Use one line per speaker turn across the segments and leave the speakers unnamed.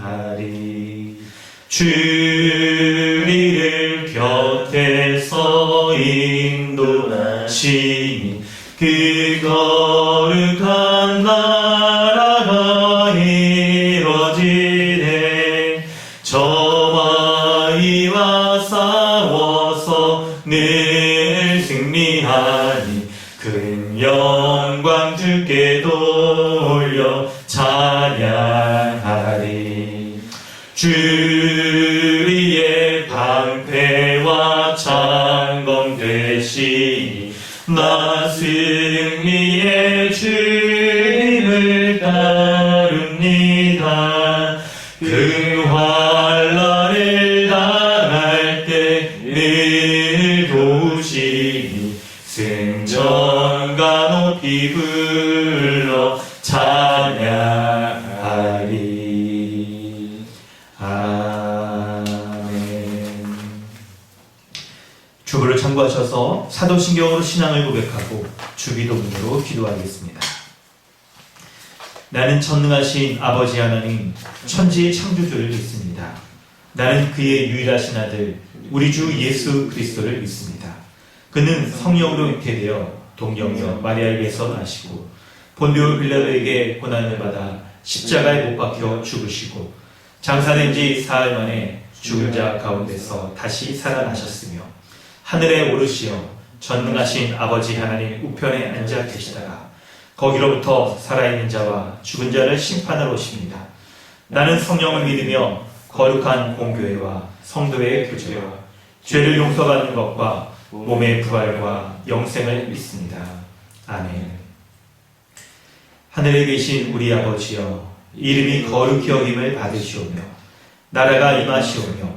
하리 주리를 곁에서 인도하시니 그 거룩한 나라가 이루어지네. 저와 이와 싸워서 늘 승리하니 큰 영광 주께 돌려 찬양하리. 주리의 방패와 창검 되시니 나 승리의 주님을 따릅니다. 그 환난을 당할 때 늘 도우시니 승전가 높이 불러 찬양하리. 아멘. 주부를 참고하셔서 사도신경으로 신앙을 고백하고 주기도문으로 기도하겠습니다. 나는 전능하신 아버지 하나님 천지의 창조주를 믿습니다. 나는 그의 유일하신 아들 우리 주 예수 그리스도를 믿습니다. 그는 성령으로 잉태되어 동정녀 마리아에게서 나시고 본디오 빌라도에게 고난을 받아 십자가에 못 박혀 죽으시고 장사된 지 사흘 만에 죽은 자 가운데서 다시 살아나셨으며 하늘에 오르시어 전능하신 아버지 하나님 우편에 앉아 계시다가 거기로부터 살아있는 자와 죽은 자를 심판하러 오십니다. 나는 성령을 믿으며 거룩한 공교회와 성도의 교제와 죄를 용서받는 것과 몸의 부활과 영생을 믿습니다. 아멘. 하늘에 계신 우리 아버지여, 이름이 거룩히 여김을 받으시오며 나라가 임하시오며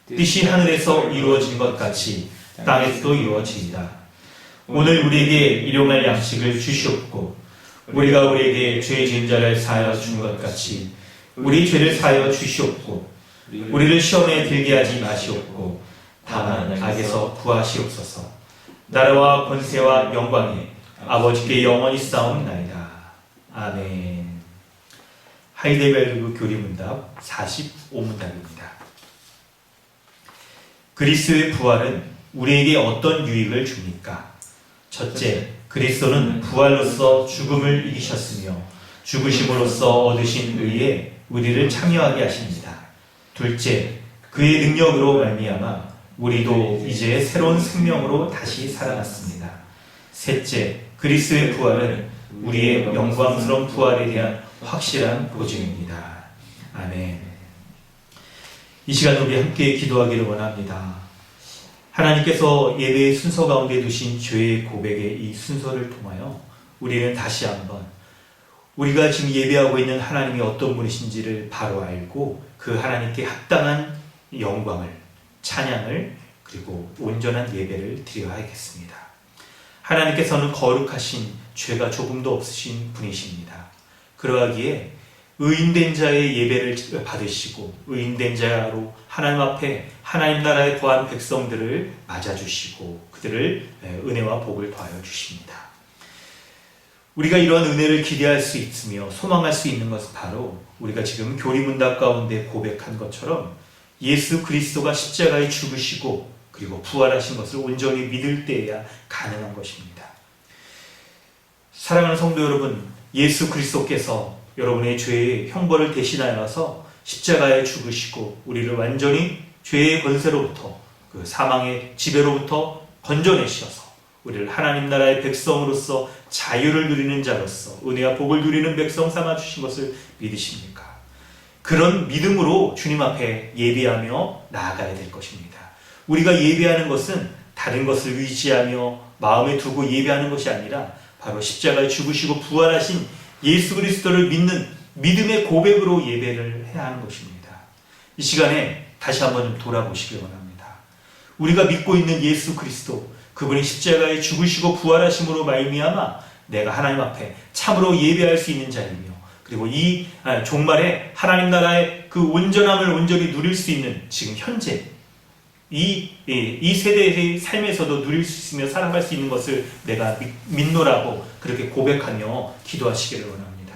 뜻이 하늘에서 이루어진 것 같이 땅에서도 이루어지이다. 오늘 우리에게 일용할 양식을 주시옵고 우리가 우리에게 죄 지은 자를 사하여 준 것 같이 우리 죄를 사하여 주시옵고 우리를 시험에 들게 하지 마시옵고 다만 악에서 구하시옵소서. 나라와 권세와 영광이 아버지께 영원히 싸움나이다. 아멘. 하이델베르그 교리문답 45문답입니다. 그리스도의 부활은 우리에게 어떤 유익을 줍니까? 첫째, 그리스도는 부활로서 죽음을 이기셨으며 죽으심으로써 얻으신 의에 우리를 참여하게 하십니다. 둘째, 그의 능력으로 말미암아 우리도 이제 새로운 생명으로 다시 살아났습니다. 셋째, 그리스도의 부활은 우리의 영광스러운 부활에 대한 확실한 보증입니다. 아멘. 이 시간 우리 함께 기도하기를 원합니다. 하나님께서 예배의 순서 가운데 두신 죄의 고백의 이 순서를 통하여 우리는 다시 한번 우리가 지금 예배하고 있는 하나님이 어떤 분이신지를 바로 알고 그 하나님께 합당한 영광을, 찬양을, 그리고 온전한 예배를 드려야겠습니다. 하나님께서는 거룩하신 죄가 조금도 없으신 분이십니다. 그러하기에 의인된 자의 예배를 받으시고 의인된 자로 하나님 앞에 하나님 나라에 거한 백성들을 맞아주시고 그들을 은혜와 복을 더하여 주십니다. 우리가 이러한 은혜를 기대할 수 있으며 소망할 수 있는 것은 바로 우리가 지금 교리문답 가운데 고백한 것처럼 예수 그리스도가 십자가에 죽으시고 그리고 부활하신 것을 온전히 믿을 때에야 가능한 것입니다. 사랑하는 성도 여러분, 예수 그리스도께서 여러분의 죄의 형벌을 대신하여서 십자가에 죽으시고 우리를 완전히 죄의 권세로부터 그 사망의 지배로부터 건져내셔서 우리를 하나님 나라의 백성으로서 자유를 누리는 자로서 은혜와 복을 누리는 백성 삼아 주신 것을 믿으십니까? 그런 믿음으로 주님 앞에 예배하며 나아가야 될 것입니다. 우리가 예배하는 것은 다른 것을 의지하며 마음에 두고 예배하는 것이 아니라 바로 십자가에 죽으시고 부활하신 예수 그리스도를 믿는 믿음의 고백으로 예배를 해야 하는 것입니다. 이 시간에 다시 한번 좀 돌아보시길 원합니다. 우리가 믿고 있는 예수 그리스도, 그분이 십자가에 죽으시고 부활하심으로 말미암아 내가 하나님 앞에 참으로 예배할 수 있는 자이며 그리고 이 종말에 하나님 나라의 그 온전함을 온전히 누릴 수 있는 지금 현재 이 세대의 삶에서도 누릴 수 있으며 살아갈 수 있는 것을 내가 믿노라고 그렇게 고백하며 기도하시기를 원합니다.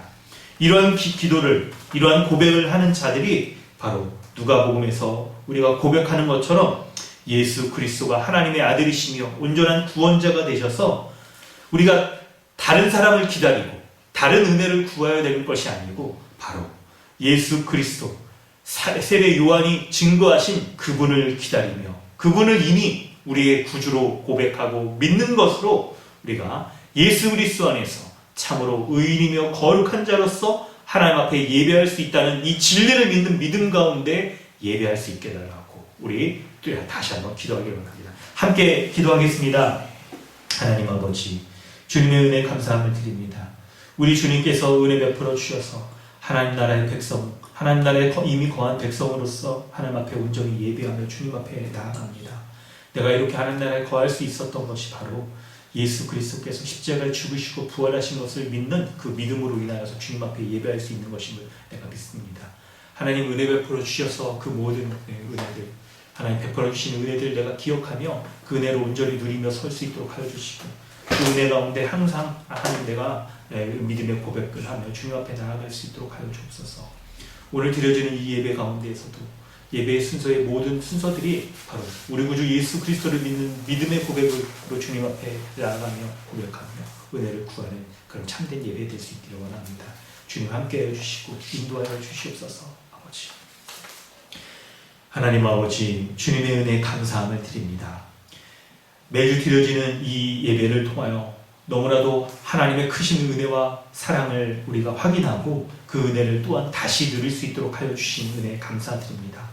이러한 기도를, 이러한 고백을 하는 자들이 바로 누가복음에서 우리가 고백하는 것처럼 예수 그리스도가 하나님의 아들이시며 온전한 구원자가 되셔서 우리가 다른 사람을 기다리고 다른 은혜를 구해야 될 것이 아니고 바로 예수 그리스도, 세례 요한이 증거하신 그분을 기다리며 그분을 이미 우리의 구주로 고백하고 믿는 것으로 우리가 예수 그리스도 안에서 참으로 의인이며 거룩한 자로서 하나님 앞에 예배할 수 있다는 이 진리를 믿는 믿음 가운데 예배할 수 있게 달라고 우리 다시 한번 기도하기를 원합니다. 함께 기도하겠습니다. 하나님 아버지, 주님의 은혜 감사함을 드립니다. 우리 주님께서 은혜 베풀어 주셔서 하나님 나라의 백성, 하나님 나라에 이미 거한 백성으로서 하나님 앞에 온전히 예배하며 주님 앞에 나아갑니다. 내가 이렇게 하나님 나라에 거할 수 있었던 것이 바로 예수 그리스도께서 십자가에 죽으시고 부활하신 것을 믿는 그 믿음으로 인하여서 주님 앞에 예배할 수 있는 것임을 내가 믿습니다. 하나님 은혜 베풀어 주셔서 그 모든 은혜들, 하나님 베풀어 주신 은혜들 내가 기억하며 그 은혜를 온전히 누리며 설 수 있도록 하여 주시고 그 은혜 가운데 항상 하나님 내가 믿음의 고백을 하며 주님 앞에 나아갈 수 있도록 하여 주옵소서. 오늘 드려지는 이 예배 가운데에서도 예배의 순서의 모든 순서들이 바로 우리 구주 예수 그리스도를 믿는 믿음의 고백으로 주님 앞에 나아가며 고백하며 은혜를 구하는 그런 참된 예배 될 수 있기를 원합니다. 주님 함께하여 주시고 인도하여 주시옵소서. 아버지, 하나님 아버지, 주님의 은혜에 감사함을 드립니다. 매주 드려지는 이 예배를 통하여 너무나도 하나님의 크신 은혜와 사랑을 우리가 확인하고 그 은혜를 또한 다시 누릴 수 있도록 하여 주신 은혜에 감사드립니다.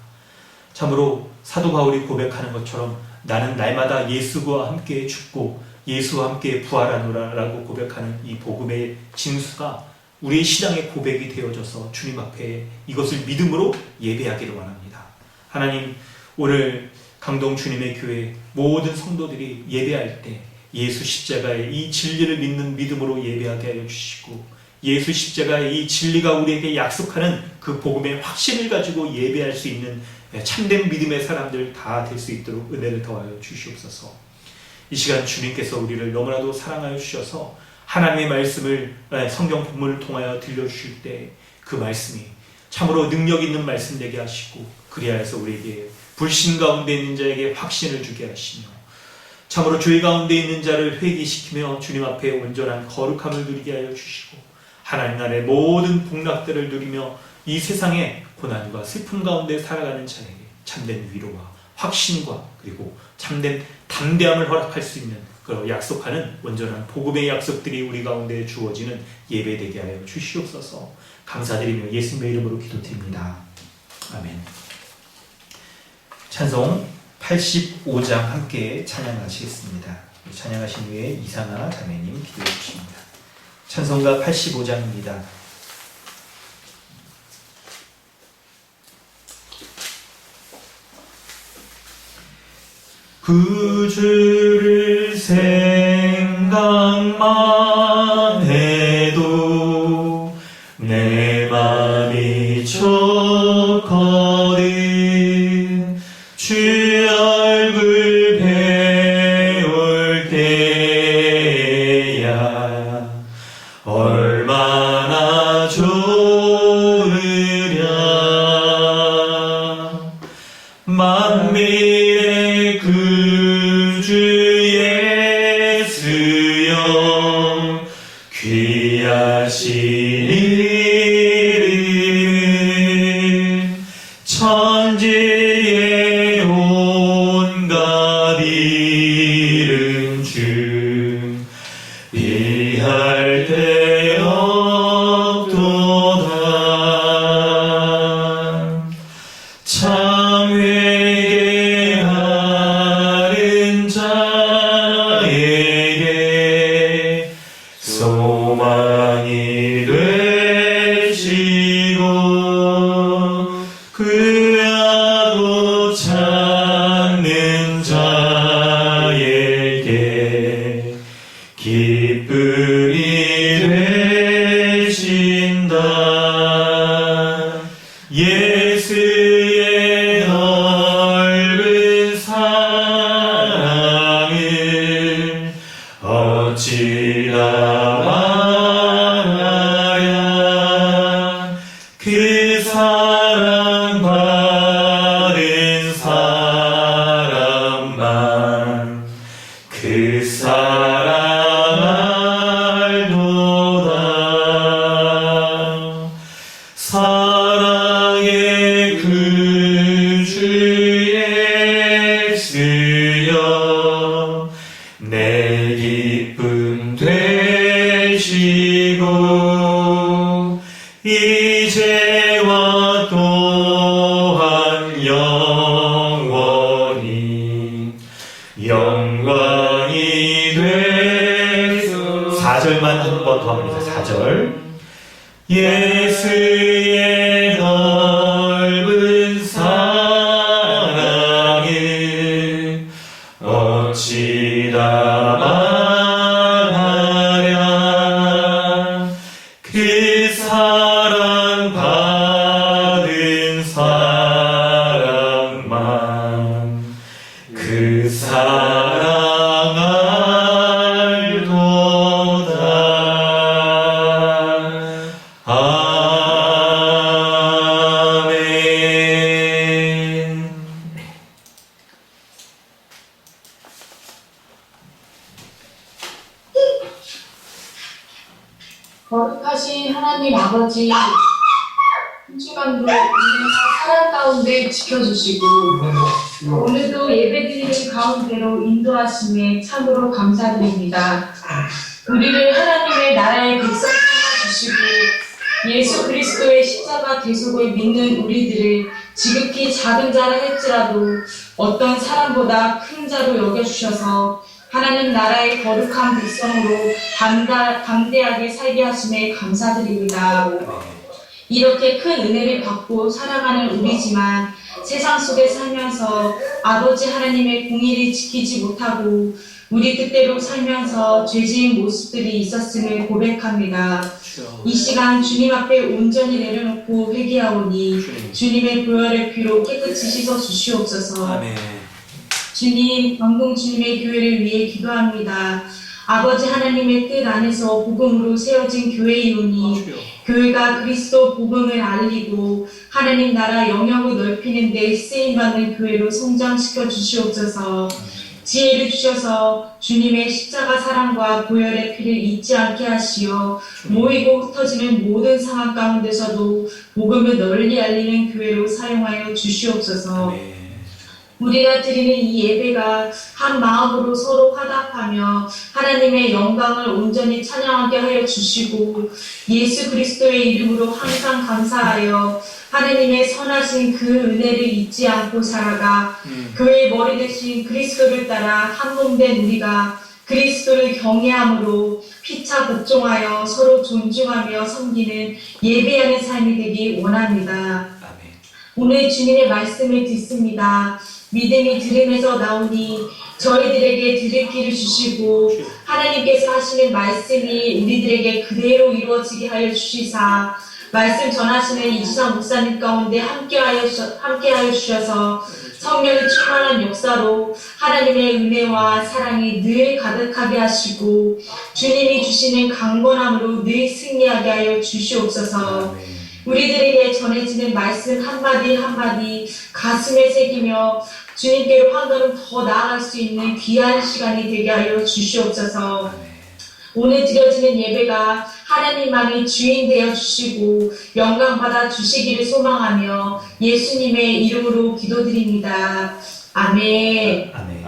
참으로 사도 바울이 고백하는 것처럼 나는 날마다 예수와 함께 죽고 예수와 함께 부활하노라 라고 고백하는 이 복음의 진수가 우리의 신앙의 고백이 되어져서 주님 앞에 이것을 믿음으로 예배하기를 원합니다. 하나님, 오늘 강동 주님의 교회 모든 성도들이 예배할 때 예수 십자가의 이 진리를 믿는 믿음으로 예배하게 하여 주시고 예수 십자가의 이 진리가 우리에게 약속하는 그 복음의 확신을 가지고 예배할 수 있는 참된 믿음의 사람들 다 될 수 있도록 은혜를 더하여 주시옵소서. 이 시간 주님께서 우리를 너무나도 사랑하여 주셔서 하나님의 말씀을 성경 본문을 통하여 들려주실 때 그 말씀이 참으로 능력 있는 말씀 되게 하시고 그리하여서 우리에게 불신 가운데 있는 자에게 확신을 주게 하시며 참으로 죄 가운데 있는 자를 회개시키며 주님 앞에 온전한 거룩함을 누리게 하여 주시고 하나님 나라의 모든 복락들을 누리며 이 세상의 고난과 슬픔 가운데 살아가는 자에게 참된 위로와 확신과 그리고 참된 담대함을 허락할 수 있는 그런 약속하는 온전한 복음의 약속들이 우리 가운데 주어지는 예배되게 하여 주시옵소서. 감사드리며 예수님의 이름으로 기도드립니다. 아멘. 찬송 85장 함께 찬양하시겠습니다. 찬양하신 후에 이상아 자매님 기도해 주십니다. 찬송가 85장입니다. 그 주를 생각만 해도 내 맘이 촉거든 주 얼굴 배울 때야 얼마나 좋으랴. 만민의 구주 예수여 귀하신 이름 천지의 온갖 이름 중 비할 데 없도다. 참 회개하는 자에게 소망이 되시고 그하고 찾는 자에게 기쁨이 되신다. 예수의 넓은 사랑을 어찌나 말하랴. 4절 예수의 넓은 사랑에 어찌다 말하랴 그 사랑 받은 사랑만 그 사랑 알도다 아멘.
거룩하신 하나님 아버지, 한 주간도 은혜와 사랑 가운데 지켜주시고 오늘도 예배드리는 가운데로 인도하심에 참으로 감사드립니다. 우리를 하나님의 나라의 백성 삼아주시고 예수 그리스도의 십자가 대속을 믿는 우리들을 지극히 작은 자라 할지라도 어떤 사람보다 큰 자로 여겨주셔서 하나님 나라의 거룩한 백성으로 담대하게 살게 하심에 감사드립니다. 이렇게 큰 은혜를 받고 살아가는 우리지만 세상 속에 살면서 아버지 하나님의 공의를 지키지 못하고 우리 뜻대로 살면서 죄지은 모습들이 있었음을 고백합니다. 이 시간 주님 앞에 온전히 내려놓고 회개하오니 주님의 보혈의 피로 깨끗이 씻어 주시옵소서.
아멘.
주님, 광동 주님의 교회를 위해 기도합니다. 아버지 하나님의 뜻 안에서 복음으로 세워진 교회이오니 교회가 그리스도 복음을 알리고 하나님 나라 영역을 넓히는 데 쓰임받는 교회로 성장시켜 주시옵소서. 지혜를 주셔서 주님의 십자가 사랑과 보혈의 피를 잊지 않게 하시어 모이고 흩어지는 모든 상황 가운데서도 복음을 널리 알리는 교회로 사용하여 주시옵소서. 우리가 드리는 이 예배가 한 마음으로 서로 화답하며 하나님의 영광을 온전히 찬양하게 하여 주시고 예수 그리스도의 이름으로 항상 감사하여 하나님의 선하신 그 은혜를 잊지 않고 살아가 교회의 머리 대신 그리스도를 따라 한 몸 된 우리가 그리스도를 경외함으로 피차 복종하여 서로 존중하며 섬기는 예배하는 삶이 되기 원합니다. 오늘 주님의 말씀을 듣습니다. 믿음이 들음에서 나오니 저희들에게 들을 길을 주시고 하나님께서 하시는 말씀이 우리들에게 그대로 이루어지게 하여 주시사 말씀 전하시는 이주상 목사님 가운데 함께하여 주셔서 성령이 충만한 역사로 하나님의 은혜와 사랑이 늘 가득하게 하시고 주님이 주시는 강건함으로 늘 승리하게 하여 주시옵소서. 우리들에게 전해지는 말씀 한마디 한마디 가슴에 새기며 주님께로 한 걸음 더 나아갈 수 있는 귀한 시간이 되게 하여 주시옵소서. 오늘 드려지는 예배가 하나님만이 주인 되어 주시고 영광 받아 주시기를 소망하며 예수님의 이름으로 기도드립니다. 아멘.
아멘.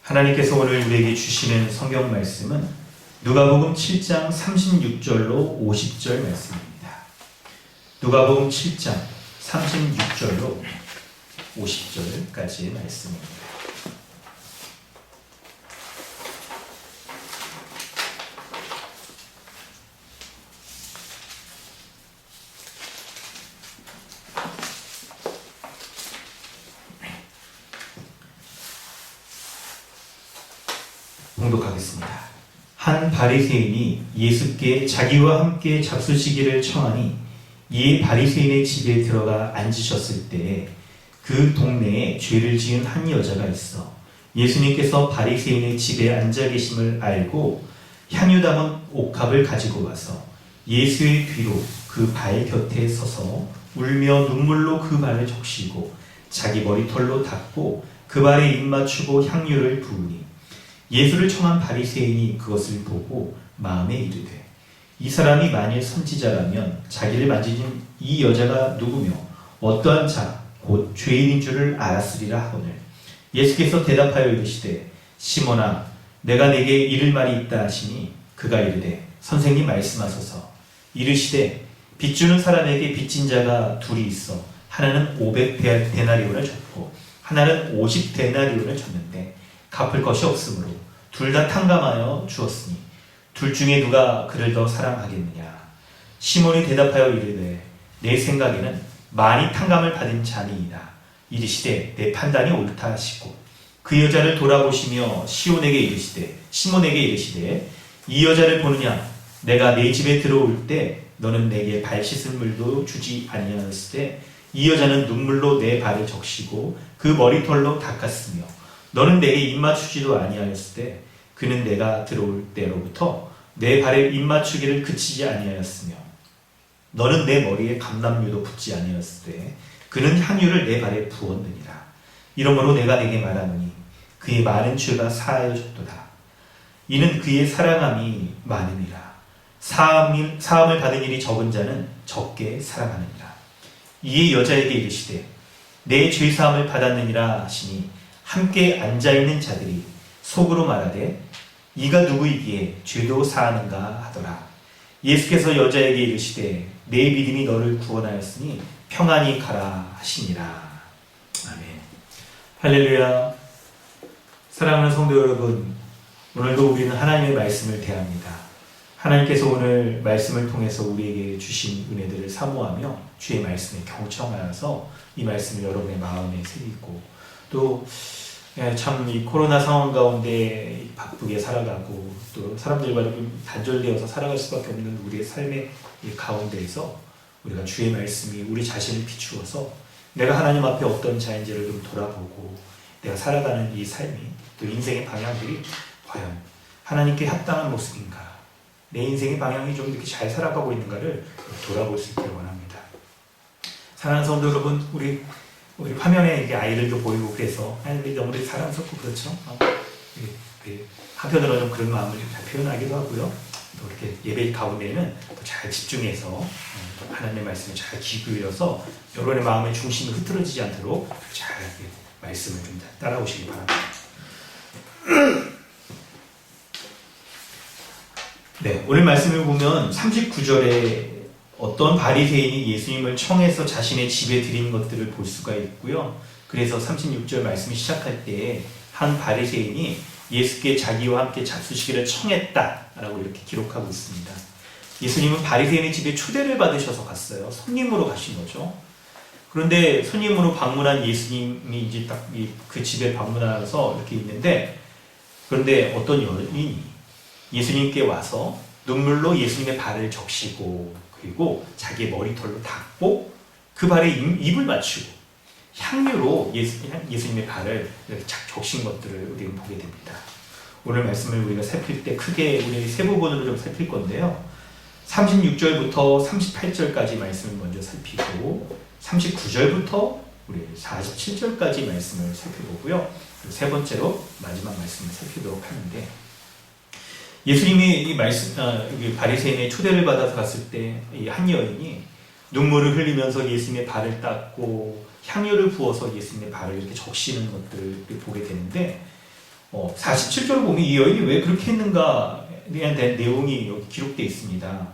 하나님께서 오늘 우리에게 주시는 성경 말씀은 누가복음 7장 36절로 50절 말씀입니다. 누가복음 7장 36절로 50절까지의 말씀입니다. 봉독하겠습니다. 한 바리새인이 예수께 자기와 함께 잡수시기를 청하니 이에 바리새인의 집에 들어가 앉으셨을 때에 그 동네에 죄를 지은 한 여자가 있어 예수님께서 바리새인의 집에 앉아 계심을 알고 향유 담은 옥합을 가지고 와서 예수의 뒤로 그 발 곁에 서서 울며 눈물로 그 발을 적시고 자기 머리털로 닦고 그 발에 입 맞추고 향유를 부으니 예수를 청한 바리새인이 그것을 보고 마음에 이르되 이 사람이 만일 선지자라면 자기를 만지는 이 여자가 누구며 어떠한 자 곧 죄인인 줄을 알았으리라 하거늘 예수께서 대답하여 이르시되 시몬아 내가 네게 이를 말이 있다 하시니 그가 이르되 선생님 말씀하소서. 이르시되 빚주는 사람에게 빚진 자가 둘이 있어 하나는 500데나리온을 줬고 하나는 50데나리온을 줬는데 갚을 것이 없으므로 둘 다 탕감하여 주었으니 둘 중에 누가 그를 더 사랑하겠느냐? 시몬이 대답하여 이르되 내 생각에는 많이 탕감을 받은 자니이다. 이르시되 내 판단이 옳다 하시고 그 여자를 돌아보시며 시몬에게 이르시되 이 여자를 보느냐? 내가 네 집에 들어올 때 너는 내게 발 씻을 물도 주지 아니하였을 때 이 여자는 눈물로 내 발을 적시고 그 머리털로 닦았으며 너는 내게 입맞추지도 아니하였을 때 그는 내가 들어올 때로부터 내 발에 입맞추기를 그치지 아니하였으며 너는 내 머리에 감람유도 붓지 아니하였을 때 그는 향유를 내 발에 부었느니라. 이러므로 내가 내게 말하노니 그의 많은 죄가 사하여졌도다. 이는 그의 사랑함이 많음이라. 사함을 받은 일이 적은 자는 적게 사랑하느니라. 이에 여자에게 이르시되 내 죄사함을 받았느니라 하시니 함께 앉아있는 자들이 속으로 말하되 이가 누구이기에 죄도 사하는가 하더라. 예수께서 여자에게 이르시되 내 믿음이 너를 구원하였으니 평안히 가라 하시니라. 아멘. 할렐루야. 사랑하는 성도 여러분, 오늘도 우리는 하나님의 말씀을 대합니다. 하나님께서 오늘 말씀을 통해서 우리에게 주신 은혜들을 사모하며 주의 말씀에 경청하여서 이 말씀을 여러분의 마음에 새기고 또 참 이 코로나 상황 가운데 바쁘게 살아가고 또 사람들과 좀 단절되어서 살아갈 수밖에 없는 우리의 삶의 이 가운데에서 우리가 주의 말씀이 우리 자신을 비추어서 내가 하나님 앞에 어떤 자인지를 좀 돌아보고 내가 살아가는 이 삶이 또 인생의 방향들이 과연 하나님께 합당한 모습인가, 내 인생의 방향이 좀 이렇게 잘 살아가고 있는가를 돌아볼 수 있기를 원합니다. 사랑하는 성도 여러분, 우리 화면에 이게 아이들도 보이고 그래서 아이들이 너무 사랑스럽고 그렇죠. 한편으로 좀 그런 마음을 잘 표현하기도 하고요. 또 이렇게 예배 가운데에는 또 잘 집중해서 하나님의 말씀에 잘 귀 기울여서 여러분의 마음의 중심이 흐트러지지 않도록 잘 말씀을 좀 따라오시기 바랍니다. 네, 오늘 말씀을 보면 39절에 어떤 바리새인이 예수님을 청해서 자신의 집에 들인 것들을 볼 수가 있고요. 그래서 36절 말씀이 시작할 때 한 바리새인이 예수께 자기와 함께 잡수시기를 청했다라고 이렇게 기록하고 있습니다. 예수님은 바리새인의 집에 초대를 받으셔서 갔어요. 손님으로 가신 거죠. 그런데 손님으로 방문한 예수님이 이제 딱 그 집에 방문하셔서 이렇게 있는데, 그런데 어떤 여인이 예수님께 와서 눈물로 예수님의 발을 적시고 그리고 자기의 머리털로 닦고 그 발에 입을 맞추고 향유로 예수님의 발을 이렇게 적신 것들을 우리는 보게 됩니다. 오늘 말씀을 우리가 살필 때 크게 우리 세 부분으로 좀 살필 건데요. 36절부터 38절까지 말씀을 먼저 살피고 39절부터 우리 47절까지 말씀을 살펴보고요. 그리고 세 번째로 마지막 말씀을 살피도록 하는데, 예수님이 이 말씀, 바리새인의 초대를 받아서 갔을 때 이 한 여인이 눈물을 흘리면서 예수님의 발을 닦고 향유를 부어서 예수님의 발을 이렇게 적시는 것들을 보게 되는데, 47절을 보면 이 여인이 왜 그렇게 했는가에 대한 내용이 여기 기록되어 있습니다.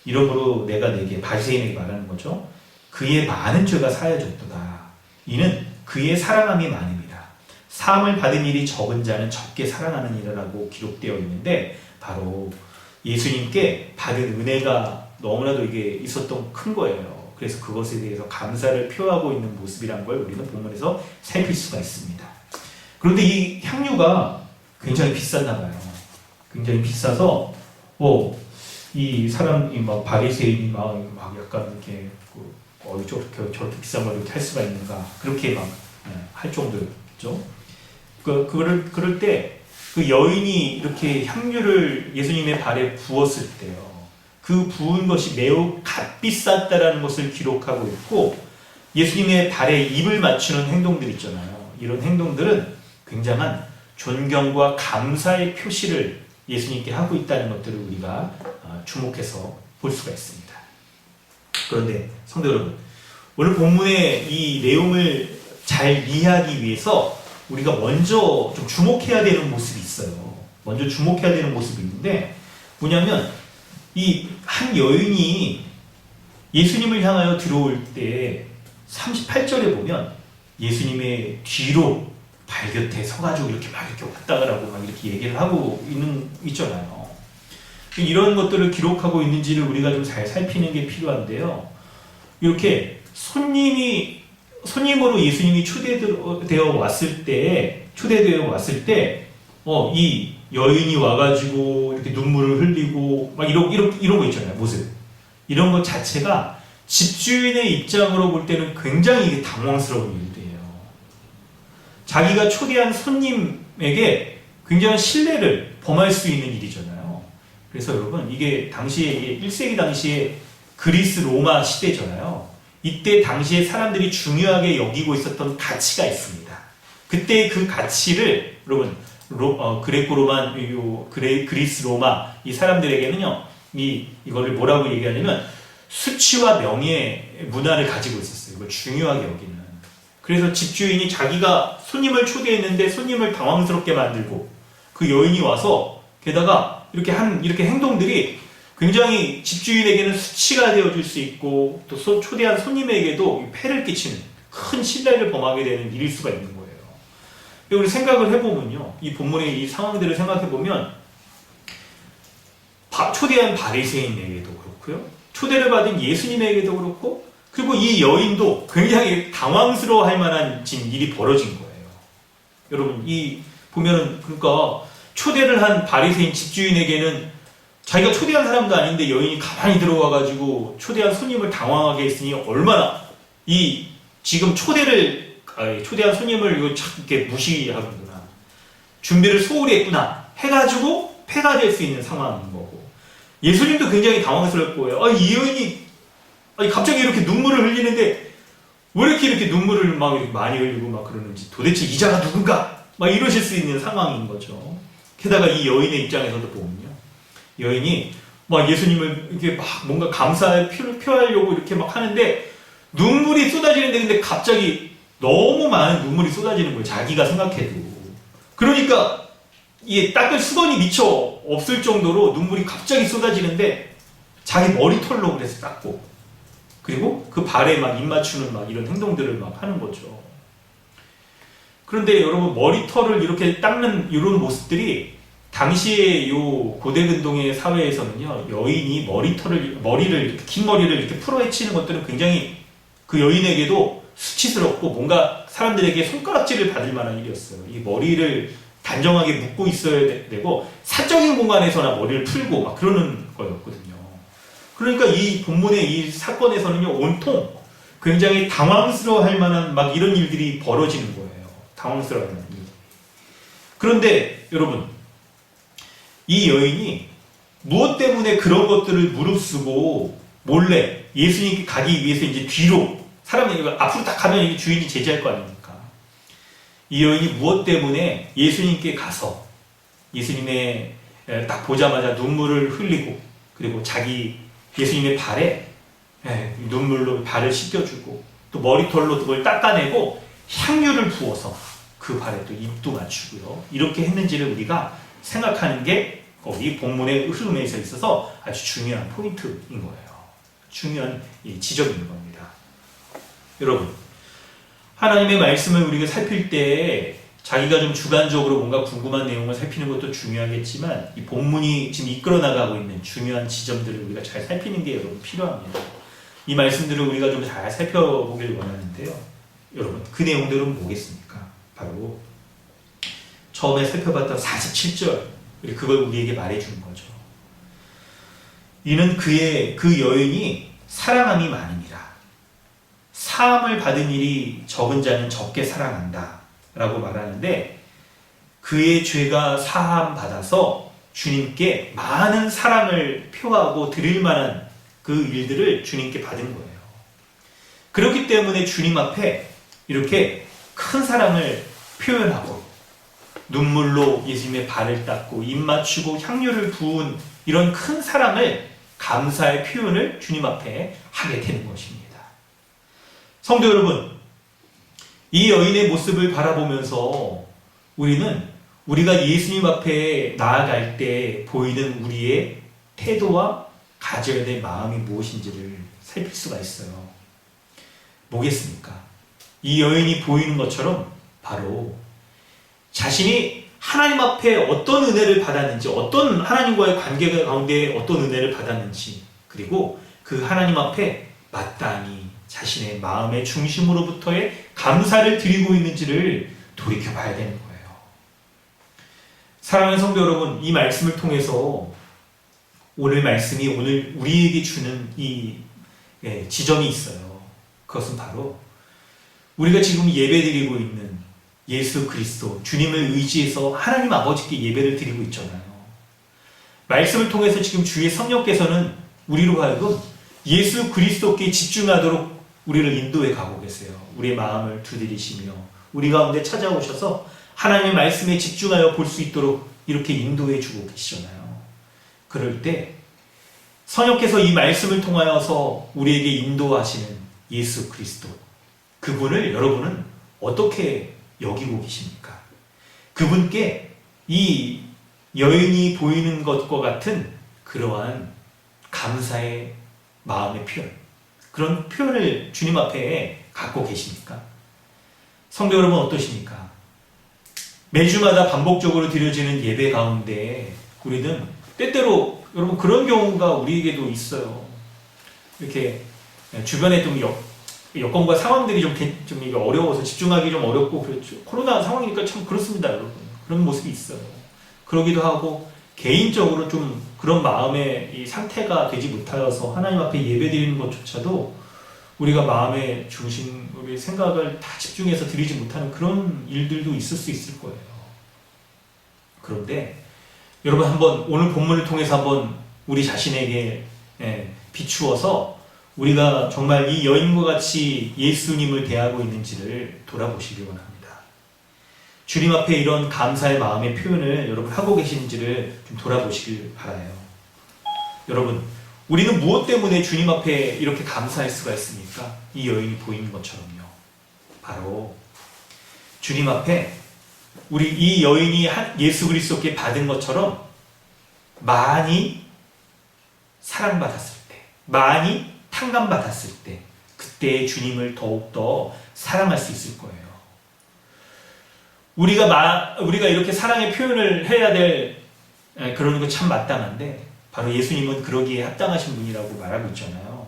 이러므로 내가 내게, 바리새인에게 말하는 거죠. 그의 많은 죄가 사하여졌도다. 이는 그의 사랑함이 많음이라. 사함을 받은 일이 적은 자는 적게 사랑하는 이라라고 기록되어 있는데, 바로 예수님께 받은 은혜가 너무나도 이게 있었던 큰 거예요. 그래서 그것에 대해서 감사를 표하고 있는 모습이란 걸 우리는 본문에서 살필 수가 있습니다. 그런데 이 향유가 굉장히 비쌌나 봐요. 굉장히 비싸서 이 사람이 막 바리새인이 막 약간 이렇게 저렇게 비싼 걸 이렇게 할 수가 있는가, 그렇게 막 할 정도였죠. 그럴 때 그 여인이 이렇게 향유를 예수님의 발에 부었을 때요, 그 부은 것이 매우 값비쌌다라는 것을 기록하고 있고, 예수님의 발에 입을 맞추는 행동들 있잖아요. 이런 행동들은 굉장한 존경과 감사의 표시를 예수님께 하고 있다는 것들을 우리가 주목해서 볼 수가 있습니다. 그런데 성도 여러분, 오늘 본문의 이 내용을 잘 이해하기 위해서 우리가 먼저 좀 주목해야 되는 모습이 있어요. 먼저 주목해야 되는 모습이 있는데, 뭐냐면 이 한 여인이 예수님을 향하여 들어올 때 38절에 보면 예수님의 뒤로 발 곁에 서가지고 이렇게 막 이렇게 왔다 가라고 막 이렇게 얘기를 하고 있잖아요. 이런 것들을 기록하고 있는지를 우리가 좀 잘 살피는 게 필요한데요. 이렇게 손님으로 예수님이 초대되어 왔을 때, 이 여인이 와가지고 이렇게 눈물을 흘리고 막 이런 거 있잖아요, 모습. 이런 것 자체가 집주인의 입장으로 볼 때는 굉장히 이게 당황스러운 일들이에요. 자기가 초대한 손님에게 굉장한 신뢰를 범할 수 있는 일이잖아요. 그래서 여러분, 이게 1세기 당시에 그리스 로마 시대잖아요. 이때 당시에 사람들이 중요하게 여기고 있었던 가치가 있습니다. 그때 그 가치를 여러분 그레코 로만 그리스 로마 이 사람들에게는요, 이거를 뭐라고 얘기하냐면 수치와 명예 문화를 가지고 있었어요. 이걸 중요하게 여기는. 그래서 집주인이 자기가 손님을 초대했는데 손님을 당황스럽게 만들고 그 여인이 와서 게다가 이렇게 행동들이 굉장히 집주인에게는 수치가 되어줄 수 있고 또 초대한 손님에게도 폐를 끼치는 큰 신뢰를 범하게 되는 일일 수가 있는 거예요. 우리 생각을 해보면요, 이 본문의 이 상황들을 생각해보면 초대한 바리새인에게도 그렇고요, 초대를 받은 예수님에게도 그렇고, 그리고 이 여인도 굉장히 당황스러워할 만한 일이 벌어진 거예요. 여러분, 보면은 그러니까 초대를 한 바리새인 집주인에게는 자기가 초대한 사람도 아닌데 여인이 가만히 들어와가지고 초대한 손님을 당황하게 했으니 얼마나 지금 초대한 손님을 이거 참 이렇게 무시하는구나, 준비를 소홀히 했구나 해가지고 폐가 될 수 있는 상황인 거고, 예수님도 굉장히 당황스러울 거예요. 이 여인이 갑자기 이렇게 눈물을 흘리는데 왜 이렇게 눈물을 막 이렇게 많이 흘리고 막 그러는지, 도대체 이자가 누군가 막 이러실 수 있는 상황인 거죠. 게다가 이 여인의 입장에서도 보면요, 여인이 막 예수님을 이렇게 막 뭔가 감사를 표하려고 이렇게 막 하는데 눈물이 쏟아지는데, 근데 갑자기 너무 많은 눈물이 쏟아지는 거예요, 자기가 생각해도. 그러니까 닦을 수건이 미처 없을 정도로 눈물이 갑자기 쏟아지는데 자기 머리털로 그래서 닦고, 그리고 그 발에 막 입 맞추는 막 이런 행동들을 막 하는 거죠. 그런데 여러분, 머리털을 이렇게 닦는 이런 모습들이 당시에 고대 근동의 사회에서는요, 여인이 긴 머리를 이렇게 풀어헤치는 것들은 굉장히 그 여인에게도 수치스럽고 뭔가 사람들에게 손가락질을 받을 만한 일이었어요. 이 머리를 단정하게 묶고 있어야 되고 사적인 공간에서나 머리를 풀고 막 그러는 거였거든요. 그러니까 이 본문의 이 사건에서는요, 온통 굉장히 당황스러워할 만한 막 이런 일들이 벌어지는 거예요. 당황스러워하는 일. 그런데 여러분, 이 여인이 무엇 때문에 그런 것들을 무릅쓰고 몰래 예수님께 가기 위해서 이제 뒤로, 사람이 앞으로 딱 가면 이게 주인이 제지할 거 아닙니까? 이 여인이 무엇 때문에 예수님께 가서 예수님의 딱 보자마자 눈물을 흘리고, 그리고 예수님의 발에 눈물로 발을 씻겨주고 또 머리털로 그걸 닦아내고 향유를 부어서 그 발에 또 입도 맞추고요, 이렇게 했는지를 우리가 생각하는 게 이 본문의 흐름에서 있어서 아주 중요한 포인트인 거예요. 중요한 지점인 겁니다. 여러분, 하나님의 말씀을 우리가 살필 때 자기가 좀 주관적으로 뭔가 궁금한 내용을 살피는 것도 중요하겠지만, 이 본문이 지금 이끌어 나가고 있는 중요한 지점들을 우리가 잘 살피는 게 여러분 필요합니다. 이 말씀들을 우리가 좀 잘 살펴보길 원하는데요. 여러분, 그 내용들은 뭐겠습니까? 바로 처음에 살펴봤던 47절, 그걸 우리에게 말해주는 거죠. 이는 그 여인이 사랑함이 많으니라. 사함을 받은 일이 적은 자는 적게 사랑한다 라고 말하는데, 그의 죄가 사함 받아서 주님께 많은 사랑을 표하고 드릴 만한 그 일들을 주님께 받은 거예요. 그렇기 때문에 주님 앞에 이렇게 큰 사랑을 표현하고 눈물로 예수님의 발을 닦고 입 맞추고 향유를 부은 이런 큰 사랑을, 감사의 표현을 주님 앞에 하게 되는 것입니다. 성도 여러분, 이 여인의 모습을 바라보면서 우리가 예수님 앞에 나아갈 때 보이는 우리의 태도와 가져야 될 마음이 무엇인지를 살필 수가 있어요. 뭐겠습니까? 이 여인이 보이는 것처럼 바로 자신이 하나님 앞에 어떤 은혜를 받았는지, 어떤 하나님과의 관계 가운데 어떤 은혜를 받았는지, 그리고 그 하나님 앞에 마땅히 자신의 마음의 중심으로부터의 감사를 드리고 있는지를 돌이켜봐야 되는 거예요. 사랑하는 성도 여러분, 이 말씀을 통해서 오늘 말씀이 오늘 우리에게 주는 이 지점이 있어요. 그것은 바로 우리가 지금 예배드리고 있는 예수 그리스도, 주님을 의지해서 하나님 아버지께 예배를 드리고 있잖아요. 말씀을 통해서 지금 주의 성령께서는 우리로 하여금 예수 그리스도께 집중하도록 우리를 인도해 가고 계세요. 우리의 마음을 두드리시며 우리 가운데 찾아오셔서 하나님의 말씀에 집중하여 볼 수 있도록 이렇게 인도해 주고 계시잖아요. 그럴 때 성령께서 이 말씀을 통하여서 우리에게 인도하시는 예수 그리스도, 그분을 여러분은 어떻게 여기고 계십니까? 그분께 이 여인이 보이는 것과 같은 그러한 감사의 마음의 표현, 그런 표현을 주님 앞에 갖고 계십니까? 성도 여러분 어떠십니까? 매주마다 반복적으로 드려지는 예배 가운데 우리는 때때로 여러분 그런 경우가 우리에게도 있어요. 이렇게 주변에 좀 여건과 상황들이 좀 이게 어려워서 집중하기 좀 어렵고 그렇죠. 코로나 상황이니까 참 그렇습니다, 여러분. 그런 모습이 있어요. 그러기도 하고 개인적으로 좀 그런 마음의 이 상태가 되지 못하여서 하나님 앞에 예배드리는 것조차도 우리가 마음의 중심, 우리 생각을 다 집중해서 드리지 못하는 그런 일들도 있을 수 있을 거예요. 그런데 여러분 한번 오늘 본문을 통해서 한번 우리 자신에게 비추어서 우리가 정말 이 여인과 같이 예수님을 대하고 있는지를 돌아보시기 원합니다. 주님 앞에 이런 감사의 마음의 표현을 여러분 하고 계시는지를 좀 돌아보시길 바라요. 여러분, 우리는 무엇 때문에 주님 앞에 이렇게 감사할 수가 있습니까? 이 여인이 보이는 것처럼요. 바로 주님 앞에 우리 이 여인이 예수 그리스도께 받은 것처럼 많이 사랑받았을 때, 많이 탕감받았을 때, 그때 주님을 더욱더 사랑할 수 있을 거예요. 우리가 이렇게 사랑의 표현을 해야 될 그런 거 참 마땅한데 바로 예수님은 그러기에 합당하신 분이라고 말하고 있잖아요.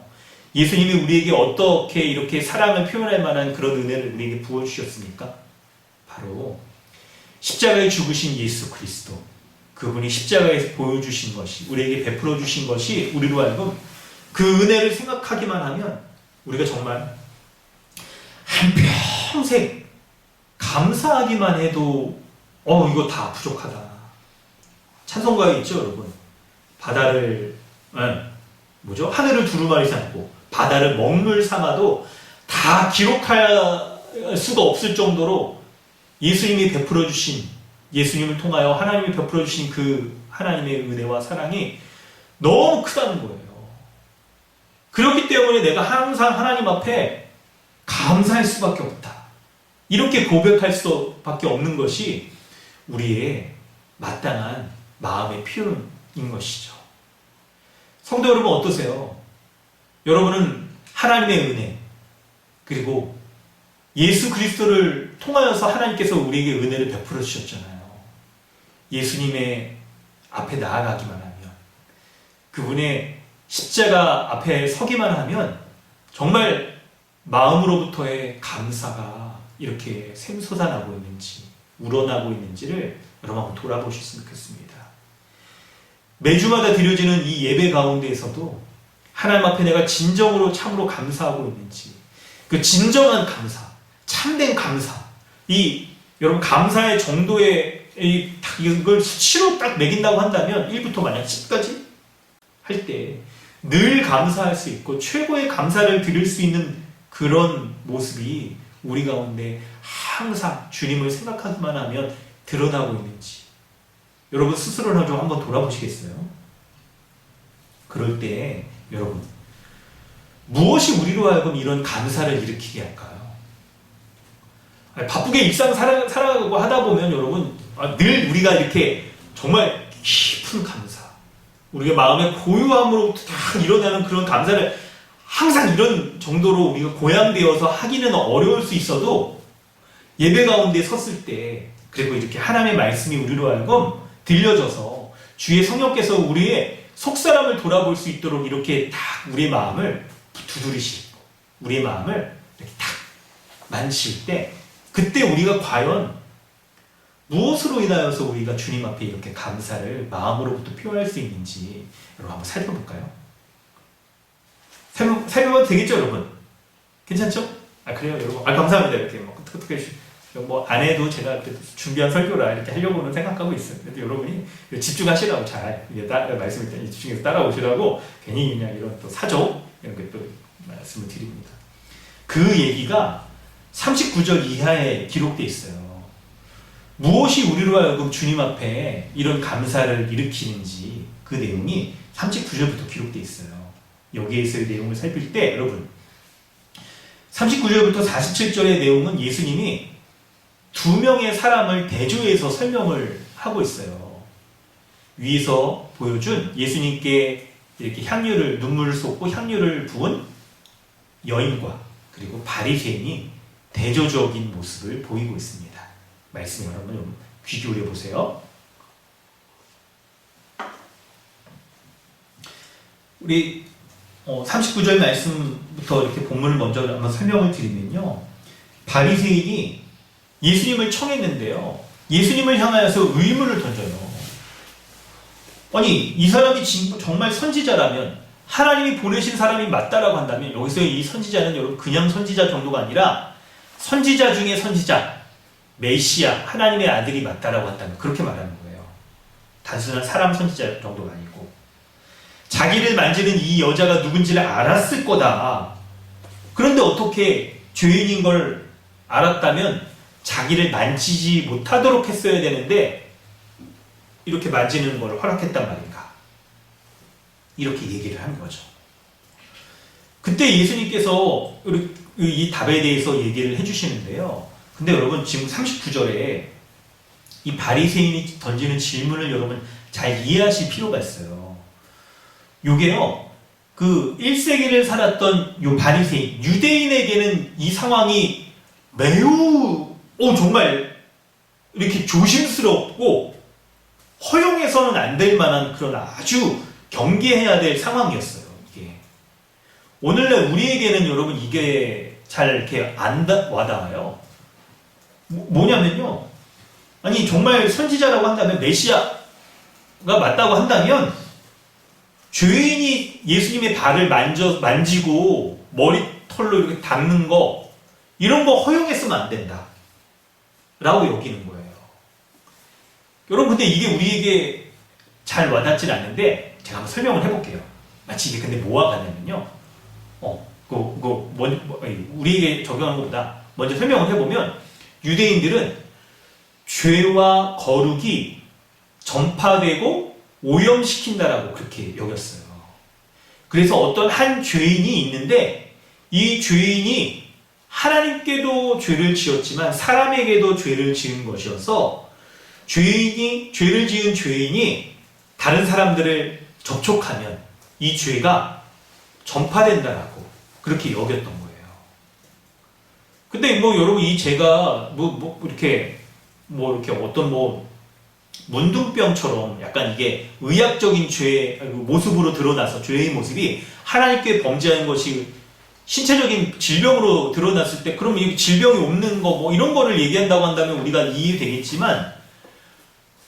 예수님이 우리에게 어떻게 이렇게 사랑을 표현할 만한 그런 은혜를 우리에게 부어주셨습니까? 바로 십자가에 죽으신 예수 그리스도, 그분이 십자가에서 보여주신 것이, 우리에게 베풀어 주신 것이 우리로 하여금 그 은혜를 생각하기만 하면 우리가 정말 한평생 감사하기만 해도 이거 다 부족하다. 찬송가에 있죠, 여러분. 바다를 하늘을 두루마리 삼고 바다를 먹물 삼아도 다 기록할 수가 없을 정도로 예수님이 베풀어 주신, 예수님을 통하여 하나님이 베풀어 주신 그 하나님의 은혜와 사랑이 너무 크다는 거예요. 그렇기 때문에 내가 항상 하나님 앞에 감사할 수밖에 없다. 이렇게 고백할 수밖에 없는 것이 우리의 마땅한 마음의 표현인 것이죠. 성도 여러분 어떠세요? 여러분은 하나님의 은혜, 그리고 예수 그리스도를 통하여서 하나님께서 우리에게 은혜를 베풀어 주셨잖아요. 예수님의 앞에 나아가기만 하면, 그분의 십자가 앞에 서기만 하면 정말 마음으로부터의 감사가 이렇게 샘솟아나고 있는지, 우러나고 있는지를 여러분 한번 돌아보셨으면 좋겠습니다. 매주마다 드려지는 이 예배 가운데에서도 하나님 앞에 내가 진정으로 참으로 감사하고 있는지, 그 진정한 감사, 참된 감사, 여러분 감사의 정도의 이걸 수치로 딱 매긴다고 한다면 1부터 만약 10까지 할 때 늘 감사할 수 있고 최고의 감사를 드릴 수 있는 그런 모습이 우리 가운데 항상 주님을 생각하기만 하면 드러나고 있는지 여러분 스스로를 좀 한번 돌아보시겠어요? 그럴 때 여러분 무엇이 우리로 하여금 이런 감사를 일으키게 할까요? 바쁘게 일상 살아가고 하다 보면 여러분 늘 우리가 이렇게 정말 깊은 감사, 우리가 마음의 고요함으로부터 다 일어나는 그런 감사를 항상 이런 정도로 우리가 고양되어서 하기는 어려울 수 있어도 예배 가운데 섰을 때 그리고 이렇게 하나님의 말씀이 우리로 하여금 들려져서 주의 성령께서 우리의 속사람을 돌아볼 수 있도록 이렇게 딱 우리의 마음을 두드리시고 우리의 마음을 이렇게 딱 만지실 때 그때 우리가 과연 무엇으로 인하여서 우리가 주님 앞에 이렇게 감사를 마음으로부터 표현할 수 있는지 여러분 한번 살펴볼까요? 살펴봐도 되겠죠, 여러분? 괜찮죠? 아, 그래요, 여러분? 아, 감사합니다. 이렇게 안 해도 제가 준비한 설교라 이렇게 하려고는 생각하고 있어요. 근데 여러분이 집중하시라고 잘, 말씀을 집중해서 따라오시라고 괜히 그냥 이런 또 사조, 이런 게 또 말씀을 드립니다. 그 얘기가 39절 이하에 기록되어 있어요. 무엇이 우리로 하여금 주님 앞에 이런 감사를 일으키는지 그 내용이 39절부터 기록되어 있어요. 여기에서의 내용을 살필 때 여러분 39절부터 47절의 내용은 예수님이 두 명의 사람을 대조해서 설명을 하고 있어요. 위에서 보여준 예수님께 이렇게 눈물을 쏟고 향유를 부은 여인과 그리고 바리새인이 대조적인 모습을 보이고 있습니다. 말씀을 한번 좀 귀 기울여 보세요. 우리 39절 말씀부터 이렇게 본문을 먼저 한번 설명을 드리면요. 바리새인이 예수님을 청했는데요. 예수님을 향하여서 의문을 던져요. 아니, 이 사람이 정말 선지자라면 하나님이 보내신 사람이 맞다라고 한다면 여기서 이 선지자는 여러분 그냥 선지자 정도가 아니라 선지자 중에 선지자, 메시아, 하나님의 아들이 맞다라고 한다면 그렇게 말하는 거예요. 단순한 사람 선지자 정도가 아니고 자기를 만지는 이 여자가 누군지를 알았을 거다. 그런데 어떻게 죄인인 걸 알았다면 자기를 만지지 못하도록 했어야 되는데 이렇게 만지는 걸 허락했단 말인가? 이렇게 얘기를 하는 거죠. 그때 예수님께서 이 답에 대해서 얘기를 해주시는데요. 근데 여러분 지금 39절에 이 바리새인이 던지는 질문을 여러분 잘 이해하실 필요가 있어요. 요게요. 그 1세기를 살았던 요 바리새인, 유대인에게는 이 상황이 매우 정말 이렇게 조심스럽고 허용해서는 안 될 만한 그런 아주 경계해야 될 상황이었어요. 이게 오늘날 우리에게는 여러분 이게 잘 이렇게 안 와닿아요. 뭐냐면요. 아니 정말 선지자라고 한다면 메시아가 맞다고 한다면 죄인이 예수님의 발을 만지고 머리털로 이렇게 닦는 거 이런 거 허용했으면 안 된다 라고 여기는 거예요. 여러분 근데 이게 우리에게 잘 와닿질 않는데 제가 한번 설명을 해볼게요. 마치 이게 근데 뭐와 같냐면요. 우리에게 적용하는 것보다 먼저 설명을 해보면 유대인들은 죄와 거룩이 전파되고 오염시킨다라고 그렇게 여겼어요. 그래서 어떤 한 죄인이 있는데 이 죄인이 하나님께도 죄를 지었지만 사람에게도 죄를 지은 것이어서 죄를 지은 죄인이 다른 사람들을 접촉하면 이 죄가 전파된다라고 그렇게 여겼던 거예요. 근데 여러분 이 죄가 이렇게 어떤 문둥병처럼 약간 이게 의학적인 죄의 모습으로 드러나서 죄의 모습이 하나님께 범죄한 것이 신체적인 질병으로 드러났을 때 그럼 이 질병이 없는 거 이런 거를 얘기한다고 한다면 우리가 이해되겠지만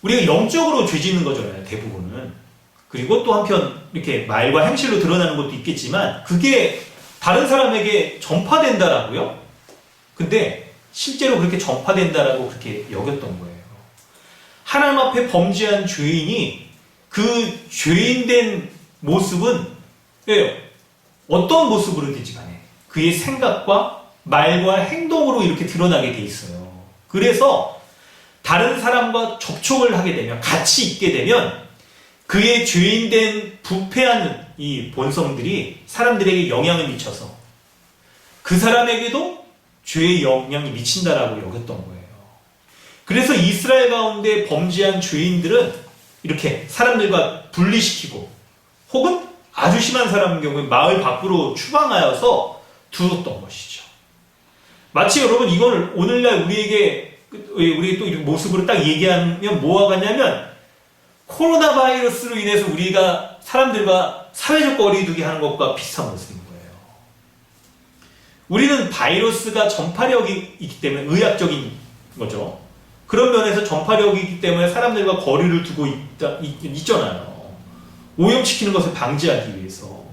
우리가 영적으로 죄 짓는 거잖아요. 대부분은. 그리고 또 한편 이렇게 말과 행실로 드러나는 것도 있겠지만 그게 다른 사람에게 전파된다라고요? 근데 실제로 그렇게 전파된다라고 그렇게 여겼던 거예요. 하나님 앞에 범죄한 죄인이 그 죄인된 모습은 어떤 모습으로든지 간에 그의 생각과 말과 행동으로 이렇게 드러나게 돼 있어요. 그래서 다른 사람과 접촉을 하게 되면 같이 있게 되면 그의 죄인된 부패한 이 본성들이 사람들에게 영향을 미쳐서 그 사람에게도 죄의 영향이 미친다라고 여겼던 거예요. 그래서 이스라엘 가운데 범죄한 죄인들은 이렇게 사람들과 분리시키고 혹은 아주 심한 사람의 경우에 마을 밖으로 추방하여서 두었던 것이죠. 마치 여러분 이걸 오늘날 우리에게 우리 또 이 모습으로 딱 얘기하면 뭐가 같냐면 코로나 바이러스로 인해서 우리가 사람들과 사회적 거리두기 하는 것과 비슷한 모습인 거예요. 우리는 바이러스가 전파력이 있기 때문에 의학적인 거죠. 그런 면에서 전파력이 있기 때문에 사람들과 거리를 두고 있잖아요. 오염시키는 것을 방지하기 위해서.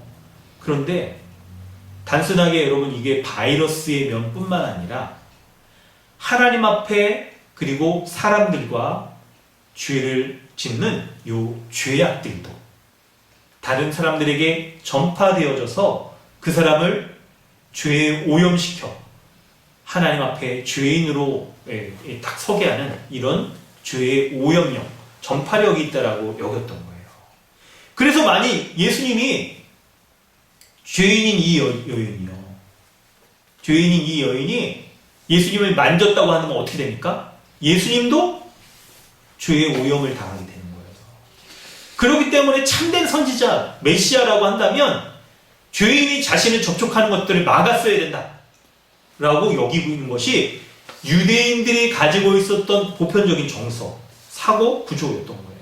그런데 단순하게 여러분 이게 바이러스의 면뿐만 아니라 하나님 앞에 그리고 사람들과 죄를 짓는 요 죄악들도 다른 사람들에게 전파되어져서 그 사람을 죄에 오염시켜 하나님 앞에 죄인으로 딱 서게 하는 이런 죄의 오염력, 전파력이 있다라고 여겼던 거예요. 그래서 만약 예수님이 죄인인 이 여인이 예수님을 만졌다고 하면 어떻게 됩니까? 예수님도 죄의 오염을 당하게 되는 거예요. 그렇기 때문에 참된 선지자, 메시아라고 한다면 죄인이 자신을 접촉하는 것들을 막았어야 된다 라고 여기고 있는 것이 유대인들이 가지고 있었던 보편적인 정서, 사고, 구조였던 거예요.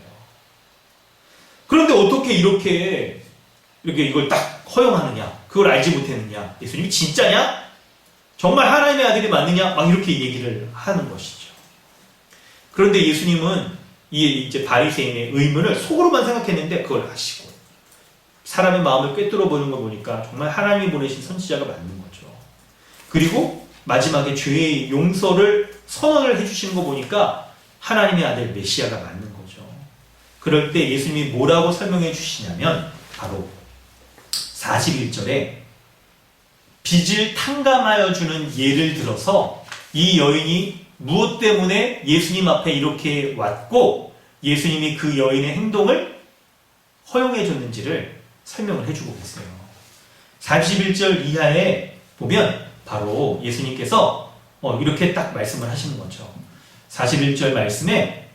그런데 어떻게 이렇게 이걸 딱 허용하느냐? 그걸 알지 못했느냐? 예수님이 진짜냐? 정말 하나님의 아들이 맞느냐? 막 이렇게 얘기를 하는 것이죠. 그런데 예수님은 이제 바리새인의 의문을 속으로만 생각했는데 그걸 아시고 사람의 마음을 꿰뚫어 보는 거 보니까 정말 하나님이 보내신 선지자가 맞는 거죠. 그리고 마지막에 죄의 용서를 선언을 해주시는 거 보니까 하나님의 아들 메시아가 맞는 거죠. 그럴 때 예수님이 뭐라고 설명해 주시냐면 바로 41절에 빚을 탕감하여 주는 예를 들어서 이 여인이 무엇 때문에 예수님 앞에 이렇게 왔고 예수님이 그 여인의 행동을 허용해 줬는지를 설명을 해주고 계세요. 41절 이하에 보면 바로 예수님께서 이렇게 딱 말씀을 하시는 거죠. 41절 말씀에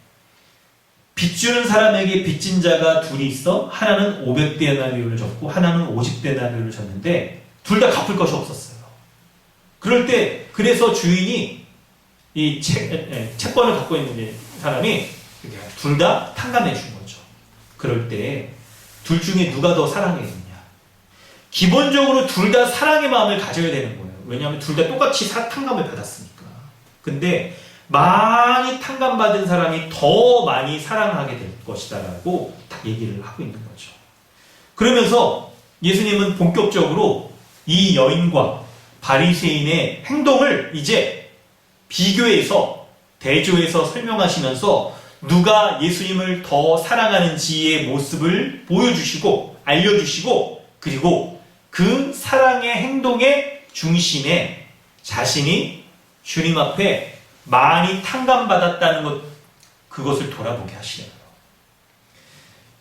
빚주는 사람에게 빚진 자가 둘이 있어 하나는 500데나리온을 줬고 하나는 50데나리온을 줬는데 둘 다 갚을 것이 없었어요. 그럴 때 그래서 주인이 이 채권을 갖고 있는 사람이 둘 다 탕감해 준 거죠. 그럴 때 둘 중에 누가 더 사랑했느냐? 기본적으로 둘 다 사랑의 마음을 가져야 되는 거예요. 왜냐하면 둘 다 똑같이 탕감을 받았으니까. 근데 많이 탕감받은 사람이 더 많이 사랑하게 될 것이다 라고 딱 얘기를 하고 있는 거죠. 그러면서 예수님은 본격적으로 이 여인과 바리새인의 행동을 이제 비교해서 대조해서 설명하시면서 누가 예수님을 더 사랑하는지의 모습을 보여주시고 알려주시고 그리고 그 사랑의 행동의 중심에 자신이 주님 앞에 많이 탕감받았다는 것, 그것을 돌아보게 하시네요.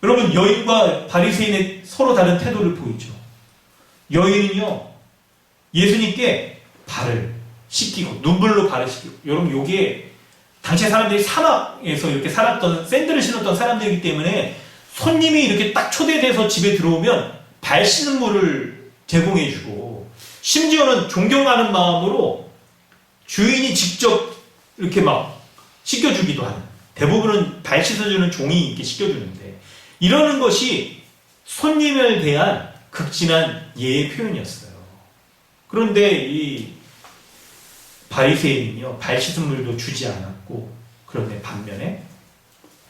여러분, 여인과 바리새인의 서로 다른 태도를 보이죠. 여인은요, 예수님께 발을 씻기고 눈물로 발을 씻기고, 여러분 요게 당시에 사람들이 사막에서 이렇게 살았던 샌들을 신었던 사람들이기 때문에 손님이 이렇게 딱 초대돼서 집에 들어오면 발 씻는 물을 제공해주고 심지어는 존경하는 마음으로 주인이 직접 이렇게 막 씻겨주기도 하는, 대부분은 발 씻어주는 종이 이렇게 씻겨주는데 이러는 것이 손님에 대한 극진한 예의 표현이었어요. 그런데 이 바리새인은요, 발 씻은 물도 주지 않았고, 그런데 반면에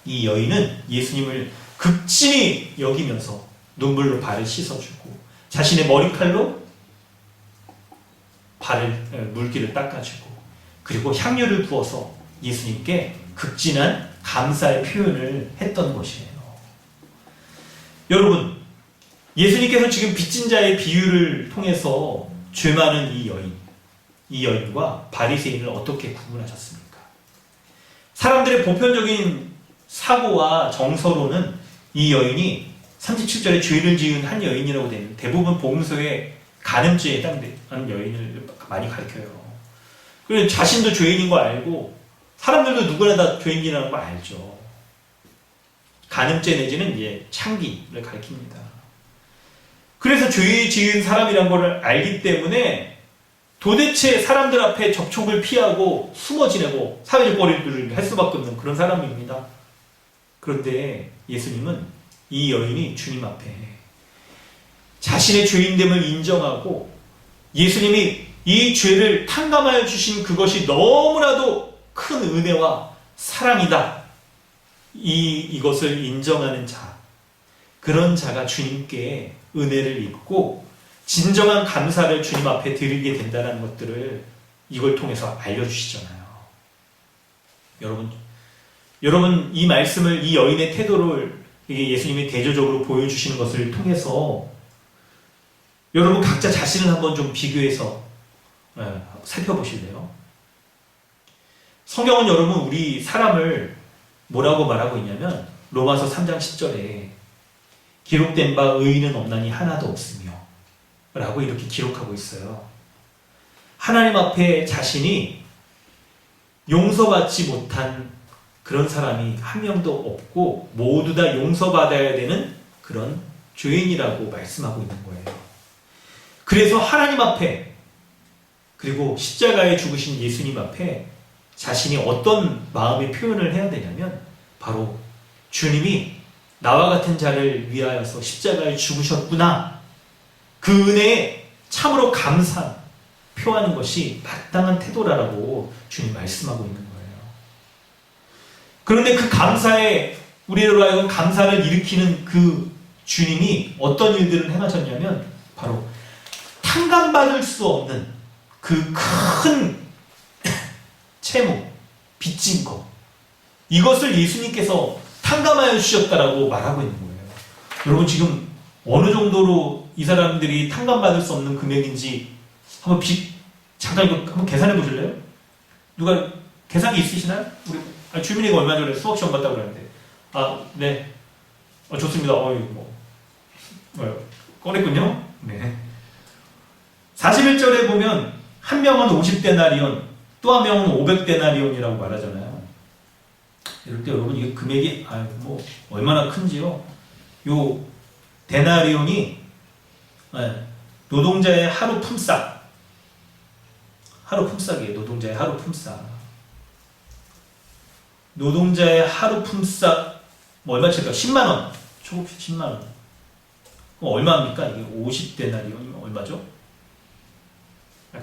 이 여인은 예수님을 극진히 여기면서 눈물로 발을 씻어주고 자신의 머리칼로 물기를 닦아주고 그리고 향유를 부어서 예수님께 극진한 감사의 표현을 했던 것이에요. 여러분, 예수님께서 지금 빚진 자의 비유를 통해서 죄 많은 이 여인과 바리새인을 어떻게 구분하셨습니까? 사람들의 보편적인 사고와 정서로는 이 여인이 37절에 죄를 지은 한 여인이라고 되는, 대부분 복음서에 간음죄에 해당하는 여인을 많이 가르쳐요. 그리고 자신도 죄인인 거 알고 사람들도 누구나 다 죄인이라는 거 알죠. 간음죄 내지는 이제 창기를 가리킵니다. 그래서 죄 지은 사람이란 걸 알기 때문에 도대체 사람들 앞에 접촉을 피하고 숨어 지내고 사회적 거리두기를 할 수밖에 없는 그런 사람입니다. 그런데 예수님은 이 여인이 주님 앞에 자신의 죄인됨을 인정하고 예수님이 이 죄를 탕감하여 주신 그것이 너무나도 큰 은혜와 사랑이다. 이것을 인정하는 자, 그런 자가 주님께 은혜를 입고 진정한 감사를 주님 앞에 드리게 된다는 것들을 이걸 통해서 알려주시잖아요. 여러분 이 말씀을, 이 여인의 태도를 예수님이 대조적으로 보여주시는 것을 통해서 여러분 각자 자신을 한번 좀 비교해서 살펴보실래요? 성경은 여러분 우리 사람을 뭐라고 말하고 있냐면 로마서 3장 10절에 기록된 바 의인은 없나니 하나도 없으며 라고 이렇게 기록하고 있어요. 하나님 앞에 자신이 용서받지 못한 그런 사람이 한 명도 없고 모두 다 용서받아야 되는 그런 죄인이라고 말씀하고 있는 거예요. 그래서 하나님 앞에 그리고 십자가에 죽으신 예수님 앞에 자신이 어떤 마음의 표현을 해야 되냐면 바로 주님이 나와 같은 자를 위하여서 십자가에 죽으셨구나, 그 은혜에 참으로 감사 표하는 것이 마땅한 태도라고 주님 말씀하고 있는 거예요. 그런데 그 감사에 우리로 하여금 감사를 일으키는 그 주님이 어떤 일들을 행하셨냐면 바로 탕감받을 수 없는 그 큰 채무, 빚진 것, 이것을 예수님께서 탕감하여 주셨다라고 말하고 있는 거예요. 여러분 지금 어느 정도로 이 사람들이 탕감받을 수 없는 금액인지 한번 잠깐 이거 한번 계산해 보실래요? 누가 계산기 있으시나요? 우리 주민이가 얼마 전에 수학 시험 봤다고 그러는데 네, 좋습니다. 꺼냈군요. 네. 41절에 보면 한 명은 50데나리온, 또 한 명은 500데나리온이라고 말하잖아요. 이럴 때 여러분 이게 금액이 얼마나 큰지요? 요 데나리온이 노동자의 하루 품삯이에요. 노동자의 하루 품삯. 노동자의 하루 품삯 얼마일까요? 10만원. 초급 10만원. 그럼 얼마입니까? 이게 50데나리온이면 얼마죠?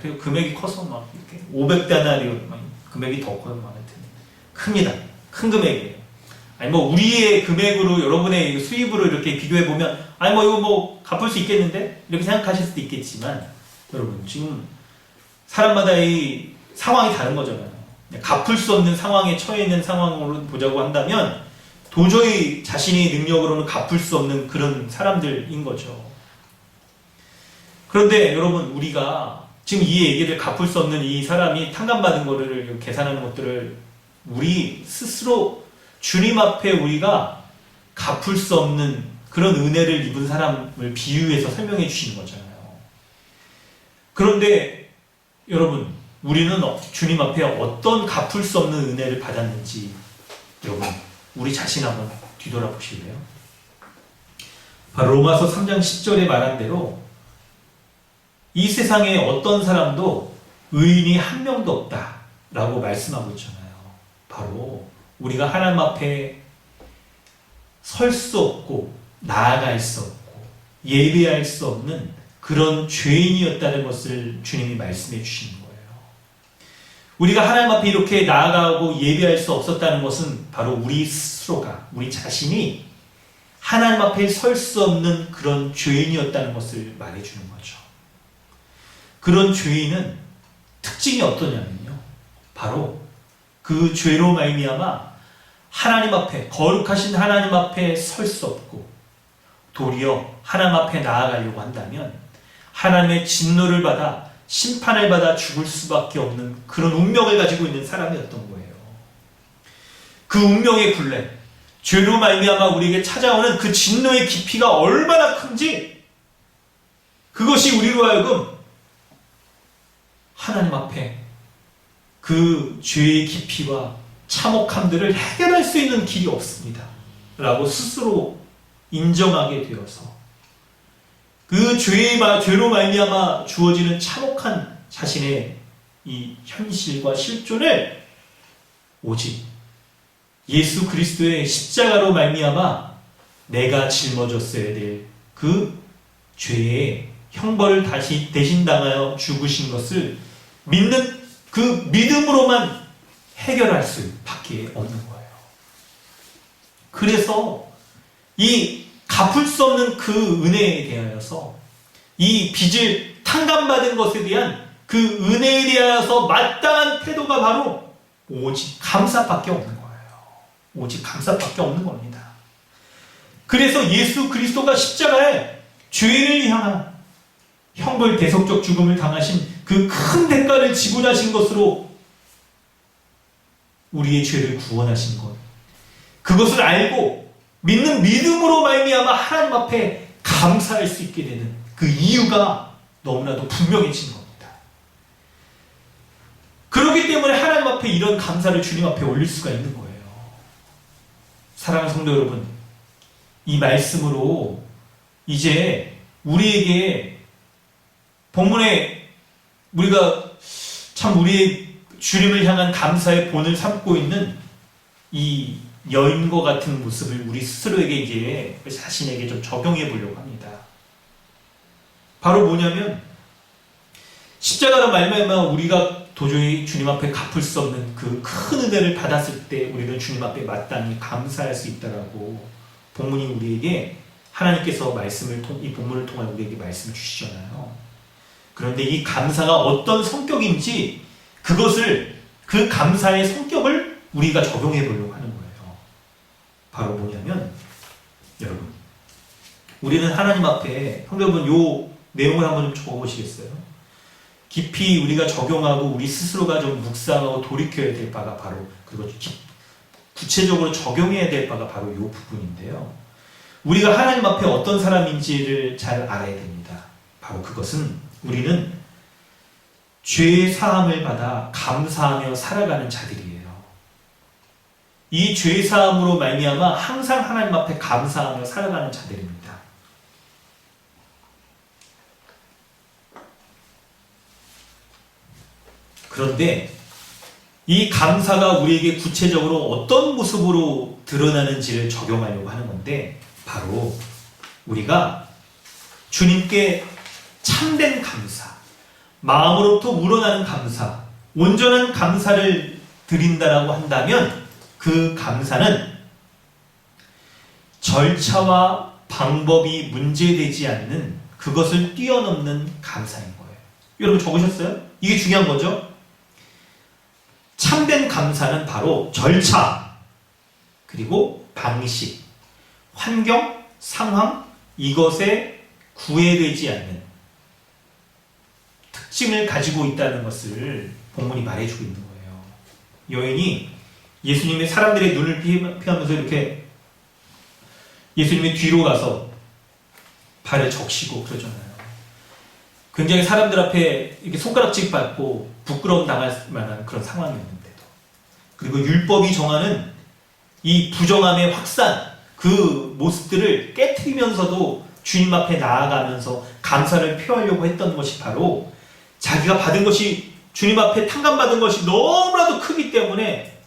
그리고 금액이 커서 막 이렇게 500데나리온 금액이 더 커요. 큽니다. 큰 금액이에요. 우리의 금액으로 여러분의 수입으로 이렇게 비교해 보면 이거 갚을 수 있겠는데 이렇게 생각하실 수도 있겠지만 여러분 지금 사람마다 이 상황이 다른 거잖아요. 갚을 수 없는 상황에 처해 있는 상황으로 보자고 한다면 도저히 자신의 능력으로는 갚을 수 없는 그런 사람들인 거죠. 그런데 여러분 우리가 지금 이 얘기를 갚을 수 없는 이 사람이 탕감받은 거를 계산하는 것들을 우리 스스로 주님 앞에 우리가 갚을 수 없는 그런 은혜를 입은 사람을 비유해서 설명해 주시는 거잖아요. 그런데 여러분 우리는 주님 앞에 어떤 갚을 수 없는 은혜를 받았는지 여러분 우리 자신 한번 뒤돌아보실래요? 바로 로마서 3장 10절에 말한 대로 이 세상에 어떤 사람도 의인이 한 명도 없다라고 말씀하고 있잖아요. 바로 우리가 하나님 앞에 설 수 없고 나아갈 수 없고 예배할 수 없는 그런 죄인이었다는 것을 주님이 말씀해 주시는 거예요. 우리가 하나님 앞에 이렇게 나아가고 예배할 수 없었다는 것은 바로 우리 스스로가, 우리 자신이 하나님 앞에 설 수 없는 그런 죄인이었다는 것을 말해주는 거죠. 그런 죄인은 특징이 어떠냐면요, 바로 그 죄로 말미암아 하나님 앞에, 거룩하신 하나님 앞에 설 수 없고 도리어 하나님 앞에 나아가려고 한다면 하나님의 진노를 받아 심판을 받아 죽을 수밖에 없는 그런 운명을 가지고 있는 사람이었던 거예요. 그 운명의 굴레, 죄로 말미암아 우리에게 찾아오는 그 진노의 깊이가 얼마나 큰지, 그것이 우리로 하여금 하나님 앞에 그 죄의 깊이와 참혹함들을 해결할 수 있는 길이 없습니다 라고 스스로 인정하게 되어서 그 죄로 말미암아 주어지는 참혹한 자신의 이 현실과 실존을 오직 예수 그리스도의 십자가로 말미암아 내가 짊어졌어야 될 그 죄의 형벌을 다시 대신 당하여 죽으신 것을 믿는 그 믿음으로만 해결할 수밖에 없는 거예요. 그래서 이 갚을 수 없는 그 은혜에 대하여서 이 빚을 탕감받은 것에 대한 그 은혜에 대하여서 마땅한 태도가 바로 오직 감사밖에 없는 거예요. 오직 감사밖에 없는 겁니다. 그래서 예수 그리스도가 십자가에 죄를 향한 형벌 대속적 죽음을 당하신 그 큰 대가를 지고 자신 것으로 우리의 죄를 구원하신 것, 그것을 알고 믿는 믿음으로 말미암아 하나님 앞에 감사할 수 있게 되는 그 이유가 너무나도 분명해진 겁니다. 그렇기 때문에 하나님 앞에 이런 감사를 주님 앞에 올릴 수가 있는 거예요. 사랑하는 성도 여러분, 이 말씀으로 이제 우리에게 본문에 우리가 참 우리의 주님을 향한 감사의 본을 삼고 있는 이 여인과 같은 모습을 우리 스스로에게 이제 자신에게 좀 적용해 보려고 합니다. 바로 뭐냐면 십자가로 말미암아 우리가 도저히 주님 앞에 갚을 수 없는 그 큰 은혜를 받았을 때 우리는 주님 앞에 마땅히 감사할 수 있다라고 본문이 우리에게 하나님께서 이 본문을 통해 우리에게 말씀을 주시잖아요. 그런데 이 감사가 어떤 성격인지 그 감사의 성격을 우리가 적용해 보려고 하는 거예요. 바로 뭐냐면 여러분, 우리는 하나님 앞에 여러분 요 내용을 한번 좀 적어보시겠어요? 깊이 우리가 적용하고 우리 스스로가 좀 묵상하고 돌이켜야 될 바가 바로, 그리고 구체적으로 적용해야 될 바가 바로 이 부분인데요. 우리가 하나님 앞에 어떤 사람인지를 잘 알아야 됩니다. 바로 그것은 우리는 죄의 사함을 받아 감사하며 살아가는 자들이에요. 이 죄의 사함으로 말미암아 항상 하나님 앞에 감사하며 살아가는 자들입니다. 그런데 이 감사가 우리에게 구체적으로 어떤 모습으로 드러나는지를 적용하려고 하는 건데, 바로 우리가 주님께 참된 감사, 마음으로부터 우러나는 감사, 온전한 감사를 드린다라고 한다면 그 감사는 절차와 방법이 문제되지 않는, 그것을 뛰어넘는 감사인 거예요. 여러분 적으셨어요? 이게 중요한 거죠? 참된 감사는 바로 절차, 그리고 방식, 환경, 상황, 이것에 구애되지 않는 특징을 가지고 있다는 것을 본문이 말해주고 있는 거예요. 여인이 예수님의 사람들의 눈을 피하면서 이렇게 예수님의 뒤로 가서 발을 적시고 그러잖아요. 굉장히 사람들 앞에 이렇게 손가락질 받고 부끄러움 당할 만한 그런 상황이었는데도, 그리고 율법이 정하는 이 부정함의 확산, 그 모습들을 깨트리면서도 주님 앞에 나아가면서 감사를 표하려고 했던 것이 바로 자기가 받은 것이, 주님 앞에 탕감받은 것이 너무나도 크기 때문에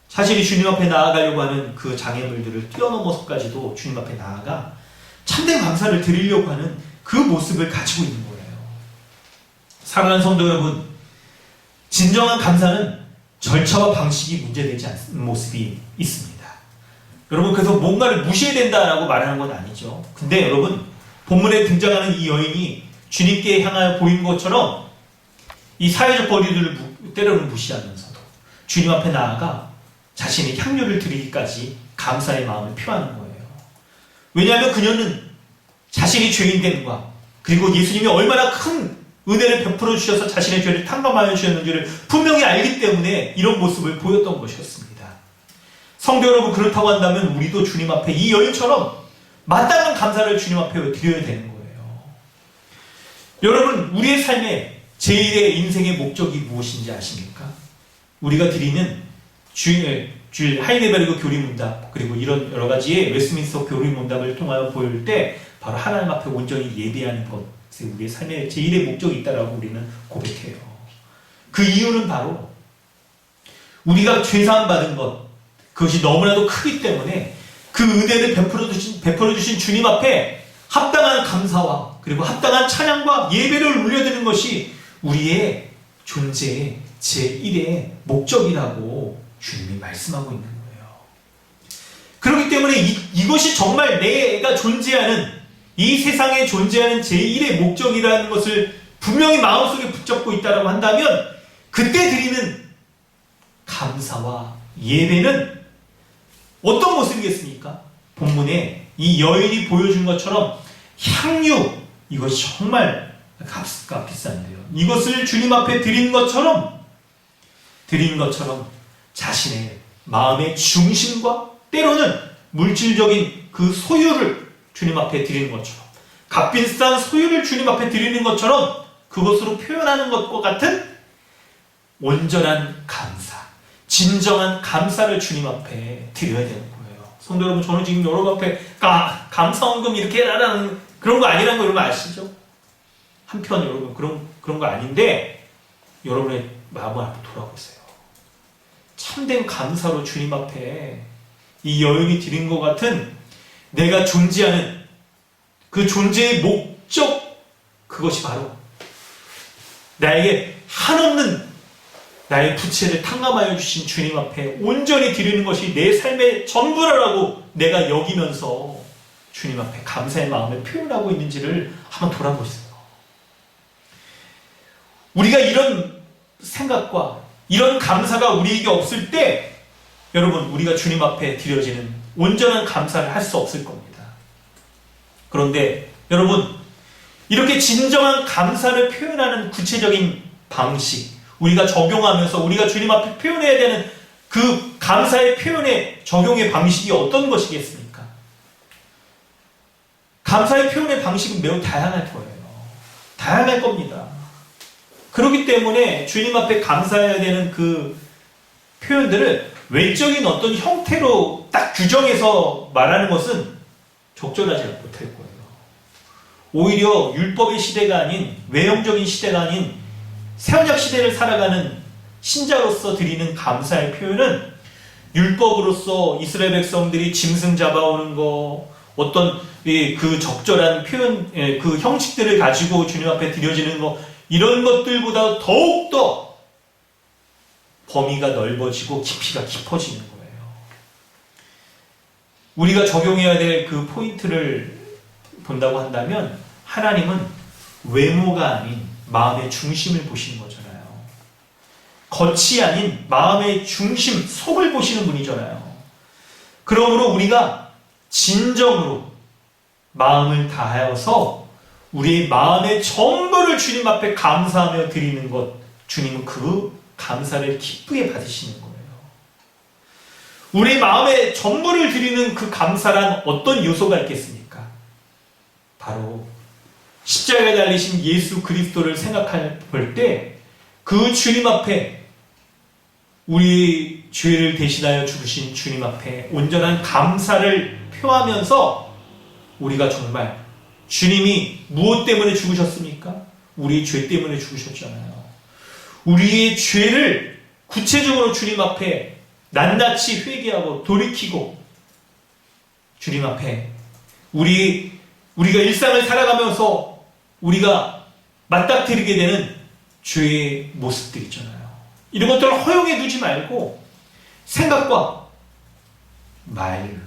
자신이 주님 앞에 나아가려고 하는 그 장애물들을 뛰어넘어서까지도 주님 앞에 나아가 참된 감사를 드리려고 하는 그 모습을 가지고 있는 거예요. 사랑하는 성도 여러분, 진정한 감사는 절차와 방식이 문제되지 않는 모습이 있습니다. 여러분, 그래서 뭔가를 무시해야 된다라고 말하는 건 아니죠. 근데 여러분, 본문에 등장하는 이 여인이 주님께 향하여 보인 것처럼 이 사회적 거리들을 때로는 무시하면서도 주님 앞에 나아가 자신의 향유를 드리기까지 감사의 마음을 표하는 거예요. 왜냐하면 그녀는 자신이 죄인됨과, 그리고 예수님이 얼마나 큰 은혜를 베풀어 주셔서 자신의 죄를 탕감하여 주셨는지를 분명히 알기 때문에 이런 모습을 보였던 것이었습니다. 성도 여러분, 그렇다고 한다면 우리도 주님 앞에 이 여인처럼 마땅한 감사를 주님 앞에 드려야 되는 거예요. 여러분, 우리의 삶의 제1의 인생의 목적이 무엇인지 아십니까? 우리가 드리는 주일 하이데베르그 교리문답, 그리고 이런 여러 가지의 웨스트민스터 교리문답을 통하여 보일 때 바로 하나님 앞에 온전히 예배하는 것, 그래서 우리의 삶에 제1의 목적이 있다라고 우리는 고백해요. 그 이유는 바로 우리가 죄사함 받은 것, 그것이 너무나도 크기 때문에 그 은혜를 베풀어 주신 주님 앞에 합당한 감사와 그리고 합당한 찬양과 예배를 올려드리는 것이 우리의 존재의 제1의 목적이라고 주님이 말씀하고 있는 거예요. 그렇기 때문에 이것이 정말 내가 존재하는, 이 세상에 존재하는 제1의 목적이라는 것을 분명히 마음속에 붙잡고 있다고 한다면, 그때 드리는 감사와 예배는 어떤 모습이겠습니까? 본문에 이 여인이 보여준 것처럼 향유, 이것이 정말 값가 비싼데요. 이것을 주님 앞에 드린 것처럼 자신의 마음의 중심과 때로는 물질적인 그 소유를 주님 앞에 드리는 것처럼, 값비싼 소유를 주님 앞에 드리는 것처럼 그것으로 표현하는 것과 같은 온전한 감사, 진정한 감사를 주님 앞에 드려야 되는 거예요. 성도 여러분, 저는 지금 여러분 앞에 감사원금 이렇게 해라라는 그런 거 아니라는 거 여러분 아시죠? 한편 여러분 그런 거 아닌데, 여러분의 마음을 한번 돌아보세요. 참된 감사로 주님 앞에 이 여인이 드린 것 같은 내가 존재하는 그 존재의 목적, 그것이 바로 나에게 한없는 나의 부채를 탕감하여 주신 주님 앞에 온전히 드리는 것이 내 삶의 전부라고 내가 여기면서 주님 앞에 감사의 마음을 표현하고 있는지를 한번 돌아보세요. 우리가 이런 생각과 이런 감사가 우리에게 없을 때, 여러분, 우리가 주님 앞에 드려지는 온전한 감사를 할 수 없을 겁니다. 그런데 여러분, 이렇게 진정한 감사를 표현하는 구체적인 방식, 우리가 적용하면서 우리가 주님 앞에 표현해야 되는 그 감사의 표현의 적용의 방식이 어떤 것이겠습니까? 감사의 표현의 방식은 매우 다양할 거예요. 다양할 겁니다. 그렇기 때문에 주님 앞에 감사해야 되는 그 표현들을 외적인 어떤 형태로 딱 규정해서 말하는 것은 적절하지 못할 거예요. 오히려 율법의 시대가 아닌, 외형적인 시대가 아닌 새언약 시대를 살아가는 신자로서 드리는 감사의 표현은 율법으로서 이스라엘 백성들이 짐승 잡아오는 거, 어떤 그 적절한 표현, 그 형식들을 가지고 주님 앞에 드려지는 거, 이런 것들보다 더욱더 범위가 넓어지고 깊이가 깊어지는 거예요. 우리가 적용해야 될 그 포인트를 본다고 한다면, 하나님은 외모가 아닌 마음의 중심을 보시는 거잖아요. 겉이 아닌 마음의 중심, 속을 보시는 분이잖아요. 그러므로 우리가 진정으로 마음을 다하여서 우리의 마음의 전부를 주님 앞에 감사하며 드리는 것, 주님은 그 감사를 기쁘게 받으시는 거예요. 우리 마음의 전부를 드리는 그 감사란 어떤 요소가 있겠습니까? 바로 십자가에 달리신 예수 그리스도를 생각해 볼 때 그 주님 앞에 우리 죄를 대신하여 죽으신 주님 앞에 온전한 감사를 표하면서 우리가 정말 주님이 무엇 때문에 죽으셨습니까? 우리의 죄 때문에 죽으셨잖아요. 우리의 죄를 구체적으로 주님 앞에 낱낱이 회개하고 돌이키고 주님 앞에 우리가 일상을 살아가면서 우리가 맞닥뜨리게 되는 죄의 모습들 있잖아요. 이런 것들을 허용해 두지 말고 생각과 말,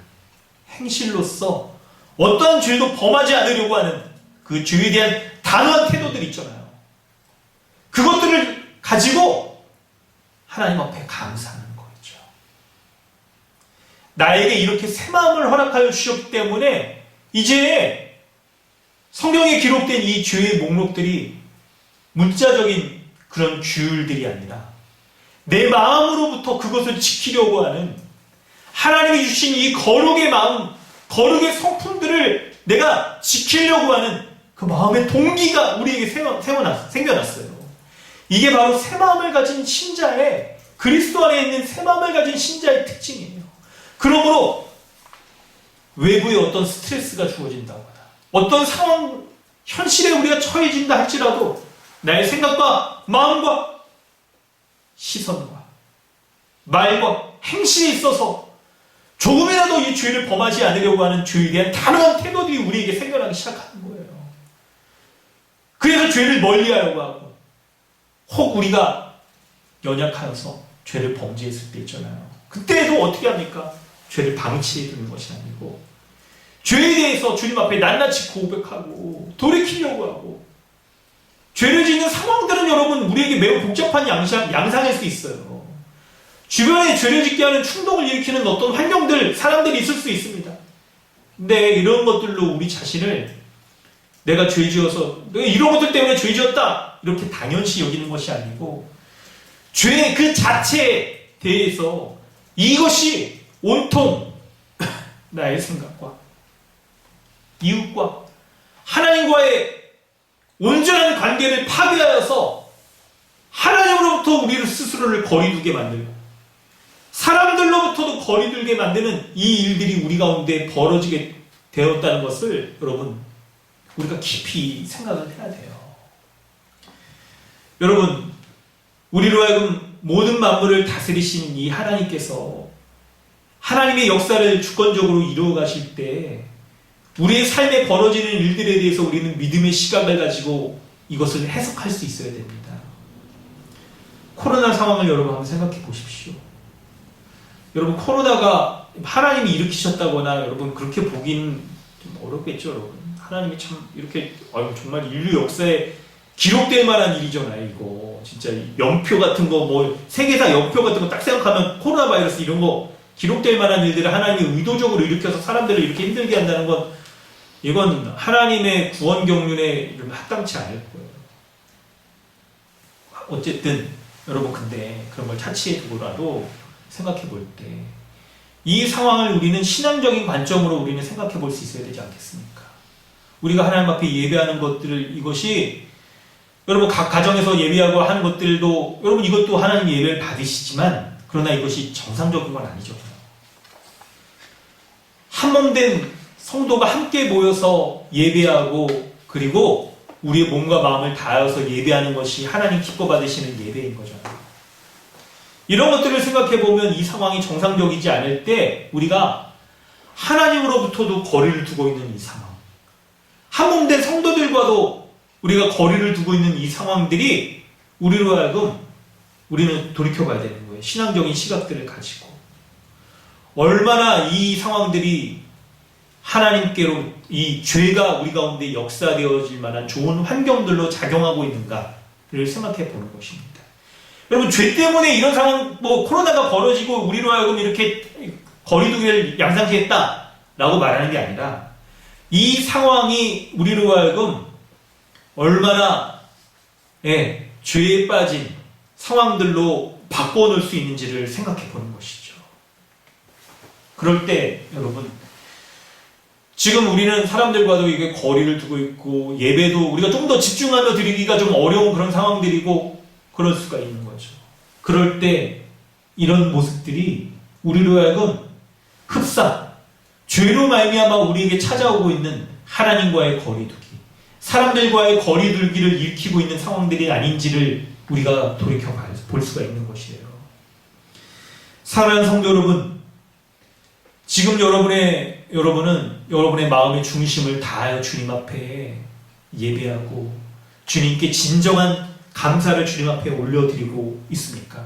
행실로서 어떠한 죄도 범하지 않으려고 하는 그 죄에 대한 단호한 태도들 있잖아요. 그것들을 가지고 하나님 앞에 감사하는 거죠. 나에게 이렇게 새 마음을 허락하여 주셨기 때문에 이제 성경에 기록된 이 죄의 목록들이 문자적인 그런 규율들이 아니라 내 마음으로부터 그것을 지키려고 하는 하나님이 주신 이 거룩의 마음, 거룩의 성품들을 내가 지키려고 하는 그 마음의 동기가 우리에게 생겨났어요. 이게 바로 새 마음을 가진 신자의, 그리스도 안에 있는 새 마음을 가진 신자의 특징이에요. 그러므로 외부에 어떤 스트레스가 주어진다거나 어떤 상황 현실에 우리가 처해진다 할지라도 나의 생각과 마음과 시선과 말과 행실에 있어서 조금이라도 이 죄를 범하지 않으려고 하는 죄에 대한 단호한 태도들이 우리에게 생겨나기 시작하는 거예요. 그래서 죄를 멀리하려고 하고, 혹 우리가 연약하여서 죄를 범죄했을 때 있잖아요. 그때도 어떻게 합니까? 죄를 방치해 두는 것이 아니고 죄에 대해서 주님 앞에 낱낱이 고백하고 돌이키려고 하고, 죄를 짓는 상황들은 여러분 우리에게 매우 복잡한 양상일 수 있어요. 주변에 죄를 짓게 하는 충동을 일으키는 어떤 환경들, 사람들이 있을 수 있습니다. 근데 이런 것들로 우리 자신을 내가 죄 지어서 내가 이런 것들 때문에 죄 지었다 이렇게 당연시 여기는 것이 아니고, 죄 그 자체에 대해서 이것이 온통 나의 생각과 이웃과 하나님과의 온전한 관계를 파괴하여서 하나님으로부터 우리를 스스로를 거리두게 만들고 사람들로부터도 거리두게 만드는 이 일들이 우리 가운데 벌어지게 되었다는 것을 여러분 우리가 깊이 생각을 해야 돼요. 여러분, 우리로 하여금 모든 만물을 다스리시는 이 하나님께서 하나님의 역사를 주권적으로 이루어 가실 때 우리의 삶에 벌어지는 일들에 대해서 우리는 믿음의 시각을 가지고 이것을 해석할 수 있어야 됩니다. 코로나 상황을 여러분 한번 생각해 보십시오. 여러분, 코로나가 하나님이 일으키셨다거나 여러분 그렇게 보기는 좀 어렵겠죠. 여러분, 하나님이 참 이렇게 정말 인류 역사에 기록될 만한 일이잖아요. 이거 진짜 연표 같은 거, 뭐 세계사 연표 같은 거 딱 생각하면 코로나 바이러스 이런 거 기록될 만한 일들을 하나님이 의도적으로 일으켜서 사람들을 이렇게 힘들게 한다는 건 이건 하나님의 구원 경륜에 합당치 않을 거예요. 어쨌든 여러분, 근데 그런 걸 차치해 두고라도 생각해 볼 때 이 상황을 우리는 신앙적인 관점으로 우리는 생각해 볼 수 있어야 되지 않겠습니까? 우리가 하나님 앞에 예배하는 것들을, 이것이 여러분 각 가정에서 예배하고 하는 것들도 여러분 이것도 하나님 예배를 받으시지만, 그러나 이것이 정상적인 건 아니죠. 한몸된 성도가 함께 모여서 예배하고 그리고 우리의 몸과 마음을 다하여서 예배하는 것이 하나님 기뻐 받으시는 예배인 거잖아요. 이런 것들을 생각해 보면 이 상황이 정상적이지 않을 때 우리가 하나님으로부터도 거리를 두고 있는 이 상황, 한몸된 성도들과도 우리가 거리를 두고 있는 이 상황들이 우리로 하여금 우리는 돌이켜봐야 되는 거예요. 신앙적인 시각들을 가지고 얼마나 이 상황들이 하나님께로 이 죄가 우리 가운데 역사되어질 만한 좋은 환경들로 작용하고 있는가를 생각해 보는 것입니다. 여러분, 죄 때문에 이런 상황, 코로나가 벌어지고 우리로 하여금 이렇게 거리두기를 양상케 했다라고 말하는 게 아니라 이 상황이 우리로 하여금 얼마나 죄에 빠진 상황들로 바꿔놓을 수 있는지를 생각해 보는 것이죠. 그럴 때 여러분, 지금 우리는 사람들과도 이게 거리를 두고 있고 예배도 우리가 좀 더 집중하며 드리기가 좀 어려운 그런 상황들이고 그럴 수가 있는 거죠. 그럴 때 이런 모습들이 우리로 하여금 흡사, 죄로 말미암아 우리에게 찾아오고 있는 하나님과의 거리두기, 사람들과의 거리두기를 일으키고 있는 상황들이 아닌지를 우리가 돌이켜 볼 수가 있는 것이에요. 사랑하는 성도 여러분, 지금 여러분은 여러분의 마음의 중심을 다하여 주님 앞에 예배하고 주님께 진정한 감사를 주님 앞에 올려드리고 있습니까?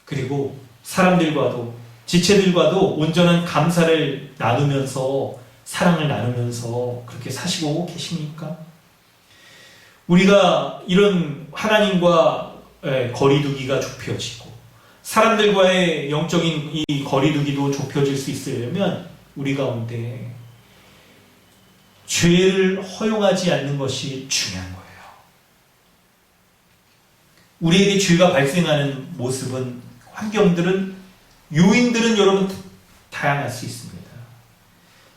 그리고 사람들과도 지체들과도 온전한 감사를 나누면서 사랑을 나누면서 그렇게 사시고 계십니까? 우리가 이런 하나님과 거리두기가 좁혀지고 사람들과의 영적인 이 거리두기도 좁혀질 수 있으려면 우리 가운데 죄를 허용하지 않는 것이 중요한 거예요. 우리에게 죄가 발생하는 모습은, 환경들은, 요인들은 여러분 다양할 수 있습니다.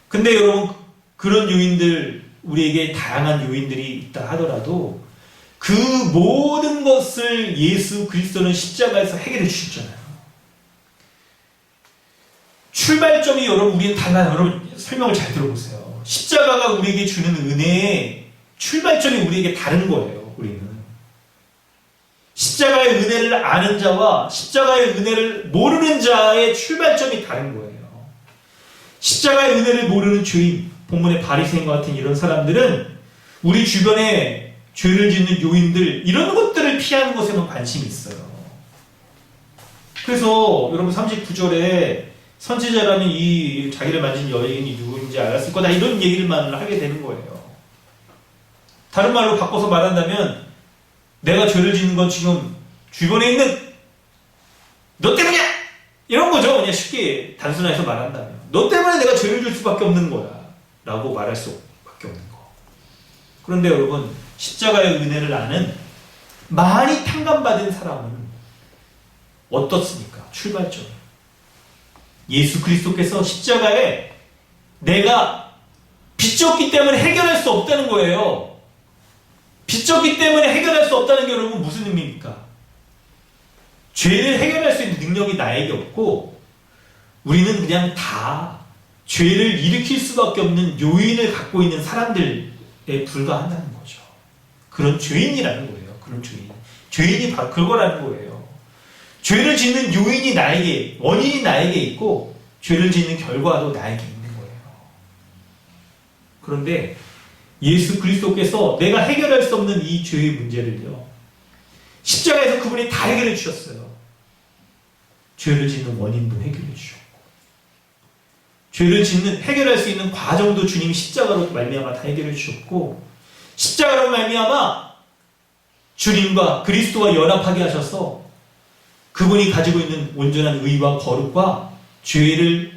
근데 여러분, 그런 요인들, 우리에게 다양한 요인들이 있다 하더라도 그 모든 것을 예수 그리스도는 십자가에서 해결해 주셨잖아요. 출발점이 여러분 우리는 달라요. 여러분 설명을 잘 들어보세요. 십자가가 우리에게 주는 은혜의 출발점이 우리에게 다른 거예요. 우리는 십자가의 은혜를 아는 자와 십자가의 은혜를 모르는 자의 출발점이 다른 거예요. 십자가의 은혜를 모르는 죄인, 본문의 바리새인과 같은 이런 사람들은 우리 주변에 죄를 짓는 요인들, 이런 것들을 피하는 것에만 관심이 있어요. 그래서 여러분 39절에 선지자라는 이 자기를 만진 여인이 누구인지 알았을 거다, 이런 얘기를만 하게 되는 거예요. 다른 말로 바꿔서 말한다면 내가 죄를 짓는 건 지금 주변에 있는 너 때문이야! 이런 거죠. 그냥 쉽게 단순해서 말한다면 너 때문에 내가 죄를 질 수밖에 없는 거야 라고 말할 수밖에 없는 거. 그런데 여러분, 십자가의 은혜를 아는 많이 탕감받은 사람은 어떻습니까? 출발점, 예수 그리스도께서 십자가에 내가 빚졌기 때문에 해결할 수 없다는 거예요. 빚졌기 때문에 해결할 수 없다는 게 여러분 무슨 의미입니까? 죄를 해결할 수 있는 능력이 나에게 없고 우리는 그냥 다 죄를 일으킬 수밖에 없는 요인을 갖고 있는 사람들에 불과한다는 거죠. 그런 죄인이라는 거예요. 그런 죄인. 죄인이 바로 그거라는 거예요. 죄를 짓는 요인이 나에게, 원인이 나에게 있고 죄를 짓는 결과도 나에게 있는 거예요. 그런데 예수 그리스도께서 내가 해결할 수 없는 이 죄의 문제를요, 십자가에서 그분이 다 해결해 주셨어요. 죄를 짓는 원인도 해결해 주셨고, 죄를 짓는 해결할 수 있는 과정도 주님이 십자가로 말미암아 다 해결해 주셨고, 십자가로 말미암아 주님과 그리스도와 연합하게 하셔서 그분이 가지고 있는 온전한 의와 거룩과 죄를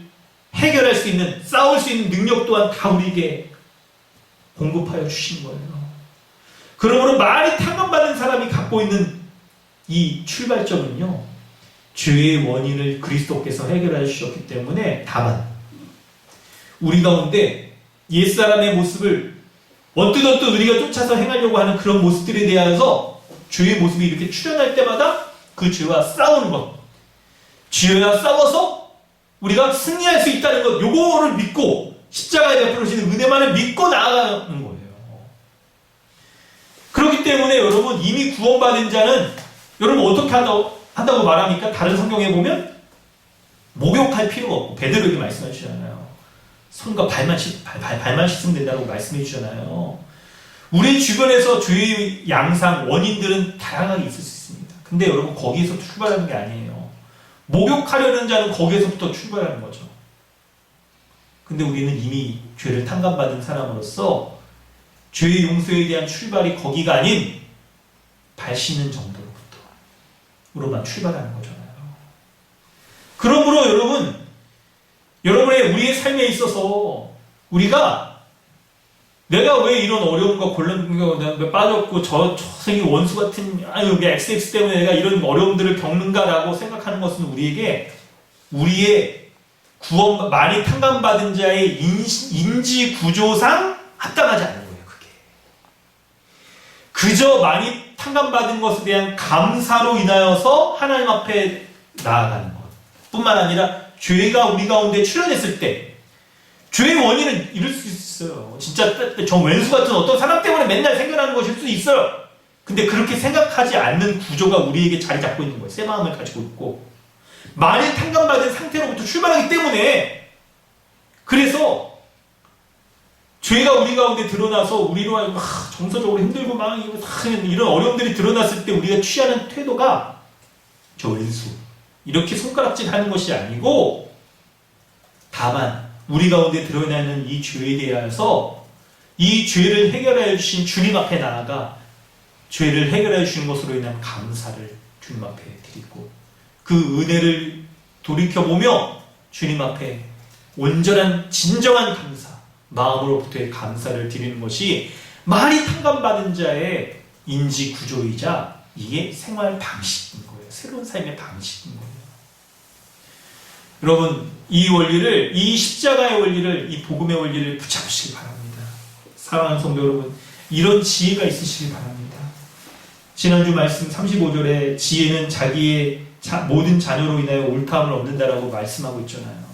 해결할 수 있는, 싸울 수 있는 능력 또한 다 우리에게 공급하여 주신 거예요. 그러므로 많이 탕감받은 사람이 갖고 있는 이 출발점은요, 죄의 원인을 그리스도께서 해결해 주셨기 때문에, 다만 우리 가운데 옛사람의 모습을 언뜻 우리가 쫓아서 행하려고 하는 그런 모습들에 대해서 죄의 모습이 이렇게 출현할 때마다 그 죄와 싸우는 것, 죄와 싸워서 우리가 승리할 수 있다는 것, 요거를 믿고 십자가에 베풀어지는 은혜만을 믿고 나아가는 거예요. 그렇기 때문에 여러분, 이미 구원받은 자는 여러분 어떻게 한다고 말합니까? 다른 성경에 보면 목욕할 필요가 없고, 베드로에게 말씀해 주잖아요. 손과 발만 씻으면 된다고 말씀해 주잖아요. 우리 주변에서 죄의 양상, 원인들은 다양하게 있을 수 있습니다. 근데 여러분, 거기에서 출발하는 게 아니에요. 목욕하려는 자는 거기에서부터 출발하는 거죠. 근데 우리는 이미 죄를 탕감받은 사람으로서 죄의 용서에 대한 출발이 거기가 아닌 발 씻는 정도로부터로만 출발하는 거잖아요. 그러므로 여러분의 우리의 삶에 있어서 우리가 내가 왜 이런 어려움과 곤란에 빠졌고 저 생이 원수 같은 여기 XX 때문에 내가 이런 어려움들을 겪는가라고 생각하는 것은 우리의 구원, 많이 탕감받은 자의 인지 구조상 합당하지 않은 거예요. 그게 그저 많이 탕감받은 것에 대한 감사로 인하여서 하나님 앞에 나아가는 것 뿐만 아니라, 죄가 우리 가운데 출현했을 때 죄의 원인은 이럴 수 있어요. 진짜 저 왼수 같은 어떤 사람 때문에 맨날 생겨나는 것일 수 있어요. 근데 그렇게 생각하지 않는 구조가 우리에게 자리 잡고 있는 거예요. 새 마음을 가지고 있고 많이 탕감받은 상태로부터 출발하기 때문에, 그래서 죄가 우리 가운데 드러나서 우리로 정서적으로 힘들고 막 이런 어려움들이 드러났을 때 우리가 취하는 태도가 저 왼수 이렇게 손가락질하는 것이 아니고, 다만 우리 가운데 드러나는 이 죄에 대해서 이 죄를 해결해 주신 주님 앞에 나아가 죄를 해결해 주신 것으로 인한 감사를 주님 앞에 드리고, 그 은혜를 돌이켜보며 주님 앞에 온전한 진정한 감사, 마음으로부터의 감사를 드리는 것이 많이 탕감받은 자의 인지 구조이자 이게 생활 방식인 거예요. 새로운 삶의 방식인 거예요. 여러분, 이 원리를, 이 십자가의 원리를, 이 복음의 원리를 붙잡으시기 바랍니다. 사랑하는 성도 여러분, 이런 지혜가 있으시기 바랍니다. 지난주 말씀 35절에 지혜는 자기의 모든 자녀로 인하여 옳다함을 얻는다라고 말씀하고 있잖아요.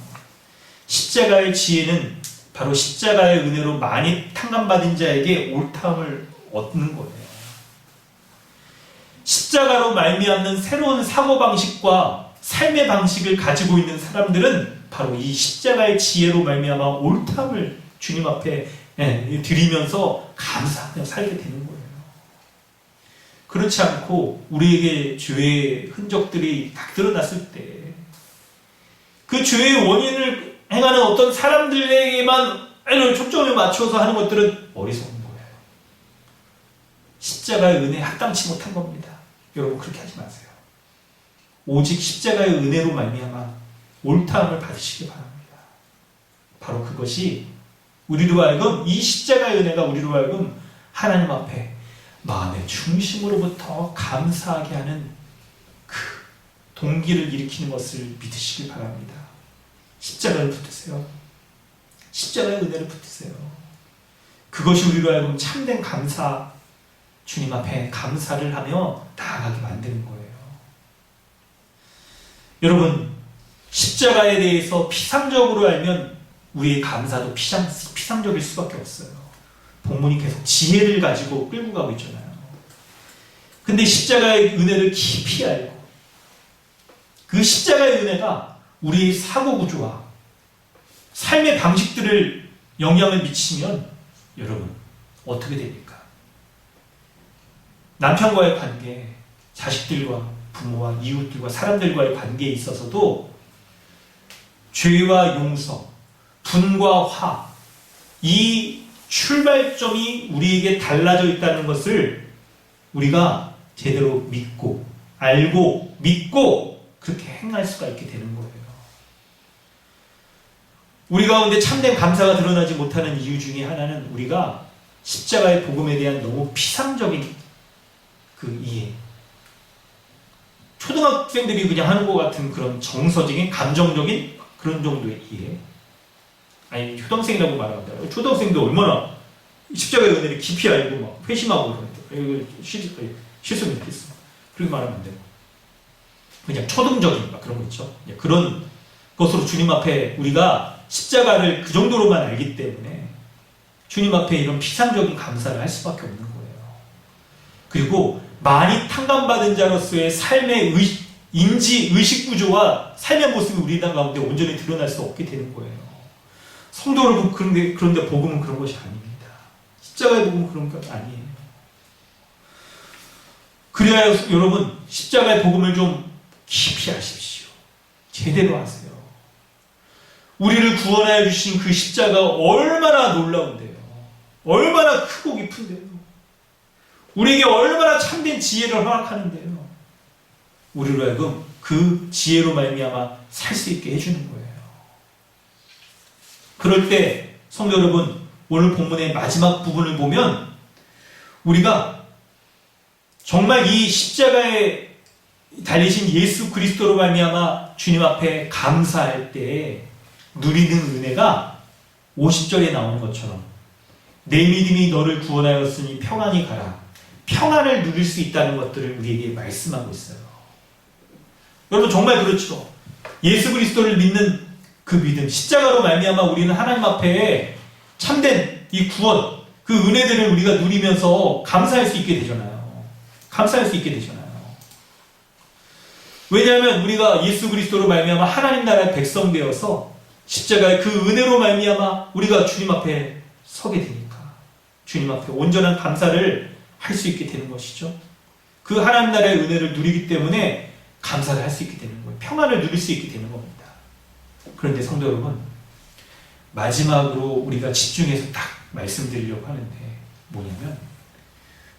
십자가의 지혜는 바로 십자가의 은혜로 많이 탕감받은 자에게 옳다함을 얻는 거예요. 십자가로 말미암는 새로운 사고방식과 삶의 방식을 가지고 있는 사람들은 바로 이 십자가의 지혜로 말미암아 옳다함을 주님 앞에 드리면서 감사하며 살게 되는 거예요. 그렇지 않고 우리에게 죄의 흔적들이 딱 드러났을 때 그 죄의 원인을 행하는 어떤 사람들에게만 초점을 맞춰서 하는 것들은 어리석은 거예요. 십자가의 은혜에 합당치 못한 겁니다. 여러분 그렇게 하지 마세요. 오직 십자가의 은혜로 말미암아 옳다함을 받으시기 바랍니다. 바로 그것이 우리로 하여금 이 십자가의 은혜가 우리로 하여금 하나님 앞에 마음의 중심으로부터 감사하게 하는 그 동기를 일으키는 것을 믿으시기 바랍니다. 십자가를 붙드세요. 십자가의 은혜를 붙드세요. 그것이 우리로 하여금 참된 감사, 주님 앞에 감사를 하며 나아가게 만드는 거예요. 여러분, 십자가에 대해서 피상적으로 알면 우리의 감사도 피상적일 수밖에 없어요. 본문이 계속 지혜를 가지고 끌고 가고 있잖아요. 근데 십자가의 은혜를 깊이 알고 그 십자가의 은혜가 우리의 사고구조와 삶의 방식들을 영향을 미치면 여러분 어떻게 됩니까? 남편과의 관계, 자식들과 부모와 이웃들과 사람들과의 관계에 있어서도 죄와 용서, 분과 화, 이 출발점이 우리에게 달라져 있다는 것을 우리가 제대로 믿고 알고 믿고 그렇게 행할 수가 있게 되는 거예요. 우리 가운데 참된 감사가 드러나지 못하는 이유 중에 하나는 우리가 십자가의 복음에 대한 너무 피상적인 그 이해, 초등학생들이 그냥 하는 것 같은 그런 정서적인 감정적인 그런 정도의 이해, 아니 초등학생이라고 말합니다. 초등학생도 얼마나 십자가의 은혜를 깊이 알고 막 회심하고 그러는데 실수는 했어. 그렇게 말하면 안 되고 그냥 초등적인 막 그런 거 있죠. 그런 것으로 주님 앞에 우리가 십자가를 그 정도로만 알기 때문에 주님 앞에 이런 피상적인 감사를 할 수밖에 없는 거예요. 그리고 많이 탕감받은 자로서의 삶의 인지, 의식구조와 삶의 모습이 우리 가운데 온전히 드러날 수 없게 되는 거예요. 성도 여러분, 그런데 복음은 그런 것이 아닙니다. 십자가의 복음은 그런 것 아니에요. 그래야 여러분, 십자가의 복음을 좀 깊이 아십시오. 제대로 아세요. 우리를 구원하여 주신 그 십자가 얼마나 놀라운데요. 얼마나 크고 깊은데요. 우리에게 얼마나 참된 지혜를 허락하는데요. 우리로 하여금 그 지혜로 말미암아 살 수 있게 해주는 거예요. 그럴 때 성도 여러분, 오늘 본문의 마지막 부분을 보면 우리가 정말 이 십자가에 달리신 예수 그리스도로 말미암아 주님 앞에 감사할 때 누리는 은혜가 50절에 나오는 것처럼 내 믿음이 너를 구원하였으니 평안히 가라. 평안을 누릴 수 있다는 것들을 우리에게 말씀하고 있어요. 여러분 정말 그렇죠. 예수 그리스도를 믿는 그 믿음, 십자가로 말미암아 우리는 하나님 앞에 참된 이 구원, 그 은혜들을 우리가 누리면서 감사할 수 있게 되잖아요. 감사할 수 있게 되잖아요. 왜냐하면 우리가 예수 그리스도로 말미암아 하나님 나라의 백성 되어서 십자가의 그 은혜로 말미암아 우리가 주님 앞에 서게 되니까 주님 앞에 온전한 감사를 할 수 있게 되는 것이죠. 그 하나님 나라의 은혜를 누리기 때문에 감사를 할 수 있게 되는 거예요. 평안을 누릴 수 있게 되는 겁니다. 그런데 성도 여러분, 마지막으로 우리가 집중해서 딱 말씀드리려고 하는데 뭐냐면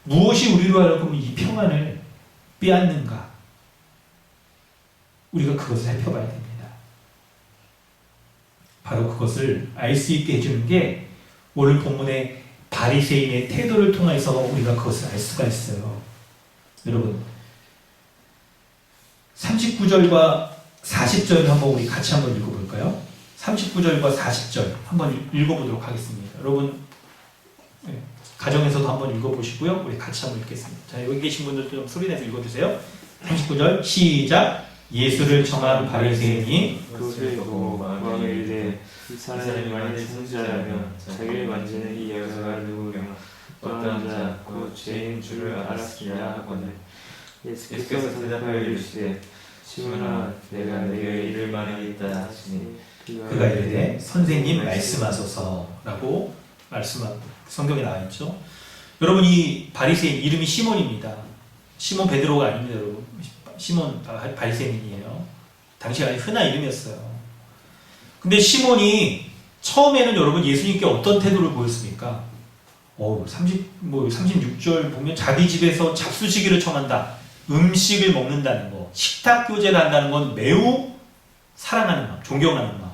무엇이 우리로 하여금 이 평안을 빼앗는가? 우리가 그것을 살펴봐야 됩니다. 바로 그것을 알 수 있게 해주는 게 오늘 본문의 바리새인의 태도를 통해서 우리가 그것을 알 수가 있어요. 여러분 39절과 40절 한번 우리 같이 한번 읽어볼까요? 39절과 40절 한번 읽어보도록 하겠습니다. 여러분 가정에서도 한번 읽어보시고요. 우리 같이 한번 읽겠습니다. 자, 여기 계신 분들도 좀 소리내서 읽어주세요. 39절 시작. 예수를 청한 바리새인이
그것을 보고 마음에 이르되 이 사람이 만일 선지자라면 자기를 만지는 이 여자가 누구며 어떠한 자 곧 죄인 줄을 알았으냐 하거늘 예수께서 대답하여 이르시되 시몬아 내가 네게 이를 말이 있다 하시니
그가 이르되 선생님 말씀하소서라고 성경에 나와 있죠. 여러분 이 바리새인 이름이 시몬입니다. 시몬 베드로가 아닙니다, 여러분. 시몬 바리새인이에요. 당시 아주 흔한 이름이었어요. 근데 시몬이 처음에는 여러분 예수님께 어떤 태도를 보였습니까? 36절 보면 자기 집에서 잡수시기를 청한다. 음식을 먹는다는 거, 식탁 교제를 한다는 건 매우 사랑하는 마음, 존경하는 마음,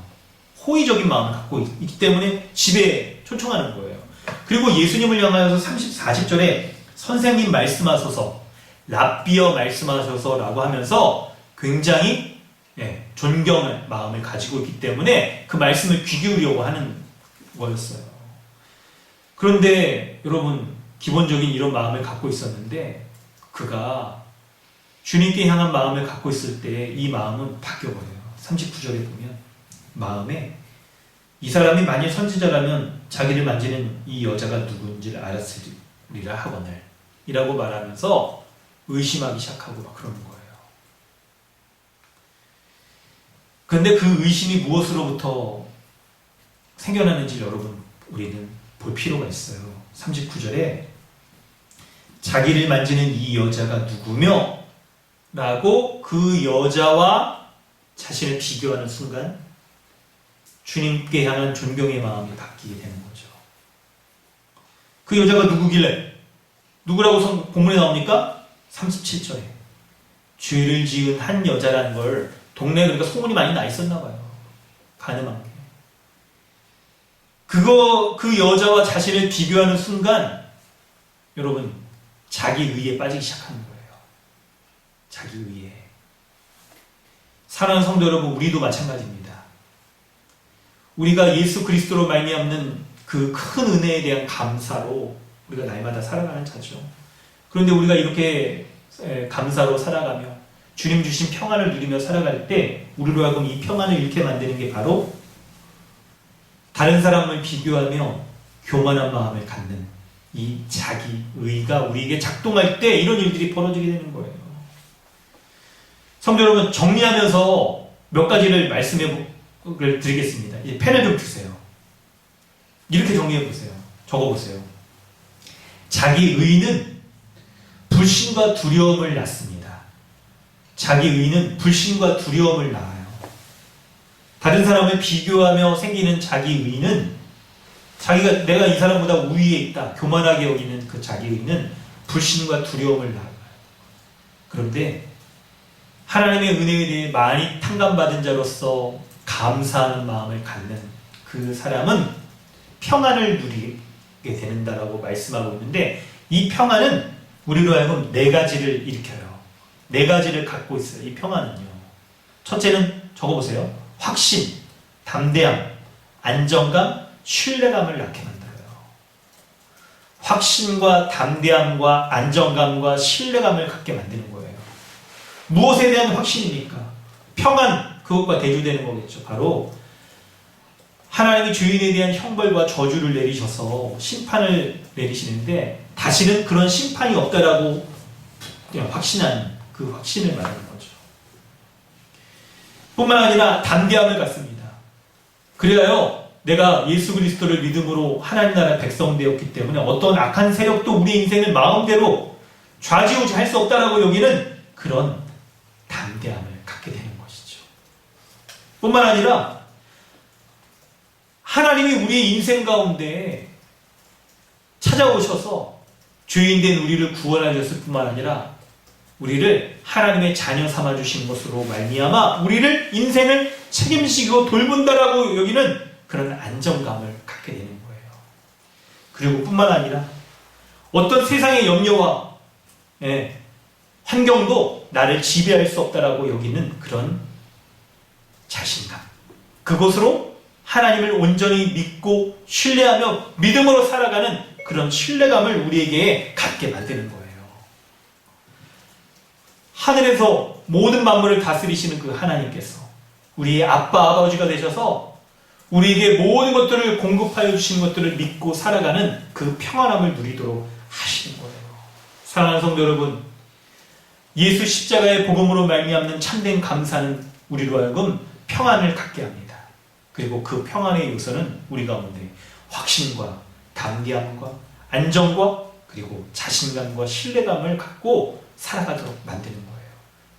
호의적인 마음을 갖고 있기 때문에 집에 초청하는 거예요. 그리고 예수님을 향하여서 40절에 선생님 말씀하소서, 랍비어 말씀하소서 라고 하면서 굉장히 존경의 마음을 가지고 있기 때문에 그 말씀을 귀 기울이려고 하는 거였어요. 그런데 여러분 기본적인 이런 마음을 갖고 있었는데 그가 주님께 향한 마음을 갖고 있을 때 이 마음은 바뀌어버려요. 39절에 보면 마음에 이 사람이 만일 선지자라면 자기를 만지는 이 여자가 누구인지를 알았으리라 하거늘 이라고 말하면서 의심하기 시작하고 막 그러는 거예요. 그런데 그 의심이 무엇으로부터 생겨나는지 여러분 우리는 볼 필요가 있어요. 39절에 자기를 만지는 이 여자가 누구며? 라고 그 여자와 자신을 비교하는 순간 주님께 향한 존경의 마음이 바뀌게 되는 거죠. 그 여자가 누구길래? 누구라고 본문에 나옵니까? 37절에 죄를 지은 한 여자라는 걸 동네에 그러니까 소문이 많이 나 있었나 봐요. 가늠한 게. 그 여자와 자신을 비교하는 순간 여러분 자기 의에 빠지기 시작하는 거예요. 자기 의에. 사랑하는 성도 여러분, 우리도 마찬가지입니다. 우리가 예수 그리스도로 말미암는 그 큰 은혜에 대한 감사로 우리가 날마다 살아가는 자죠. 그런데 우리가 이렇게 감사로 살아가며 주님 주신 평안을 누리며 살아갈 때 우리로 하여금 이 평안을 잃게 만드는 게 바로 다른 사람을 비교하며 교만한 마음을 갖는 이 자기 의가 우리에게 작동할 때 이런 일들이 벌어지게 되는 거예요. 성도 여러분, 정리하면서 몇 가지를 말씀을 드리겠습니다. 이제 펜을 좀 주세요. 이렇게 정리해 보세요. 적어 보세요. 자기 의는 불신과 두려움을 낳습니다. 자기 의는 불신과 두려움을 낳아요. 다른 사람을 비교하며 생기는 자기 의는 내가 이 사람보다 우위에 있다, 교만하게 여기는 그 자기 의는 불신과 두려움을 낳아요. 그런데 하나님의 은혜에 대해 많이 탕감받은 자로서 감사하는 마음을 갖는 그 사람은 평안을 누리게 된다라고 말씀하고 있는데 이 평안은 우리로 하여금 네 가지를 일으켜요. 네 가지를 갖고 있어요. 이 평안은요. 첫째는 적어보세요. 확신, 담대함, 안정감, 신뢰감을 낳게 만들어요. 확신과 담대함과 안정감과 신뢰감을 갖게 만드는 거예요. 무엇에 대한 확신입니까? 평안, 그것과 대조되는 거겠죠. 바로 하나님이 죄인에 대한 형벌과 저주를 내리셔서 심판을 내리시는데 다시는 그런 심판이 없다라고 그냥 확신한 그 확신을 말하는 거죠. 뿐만 아니라 담대함을 갖습니다. 그래야요, 내가 예수 그리스도를 믿음으로 하나님 나라 백성 되었기 때문에 어떤 악한 세력도 우리 인생을 마음대로 좌지우지할 수 없다라고 여기는 그런 담대함을 갖게 되는 것이죠. 뿐만 아니라 하나님이 우리의 인생 가운데 찾아오셔서 죄인된 우리를 구원하셨을 뿐만 아니라 우리를 하나님의 자녀 삼아주신 것으로 말미암아 우리를 인생을 책임지고 돌본다라고 여기는 그런 안정감을 갖게 되는 거예요. 그리고 뿐만 아니라 어떤 세상의 염려와 환경도 나를 지배할 수 없다라고 여기는 그런 자신감. 그것으로 하나님을 온전히 믿고 신뢰하며 믿음으로 살아가는 그런 신뢰감을 우리에게 갖게 만드는 거예요. 하늘에서 모든 만물을 다스리시는 그 하나님께서 우리의 아빠 아버지가 되셔서 우리에게 모든 것들을 공급하여 주시는 것들을 믿고 살아가는 그 평안함을 누리도록 하시는 거예요. 사랑하는 성도 여러분, 예수 십자가의 복음으로 말미암는 참된 감사는 우리로 하여금 평안을 갖게 합니다. 그리고 그 평안의 요소는 우리 가운데 확신과 담대함과 안정과 그리고 자신감과 신뢰감을 갖고 살아가도록 만드는 거예요.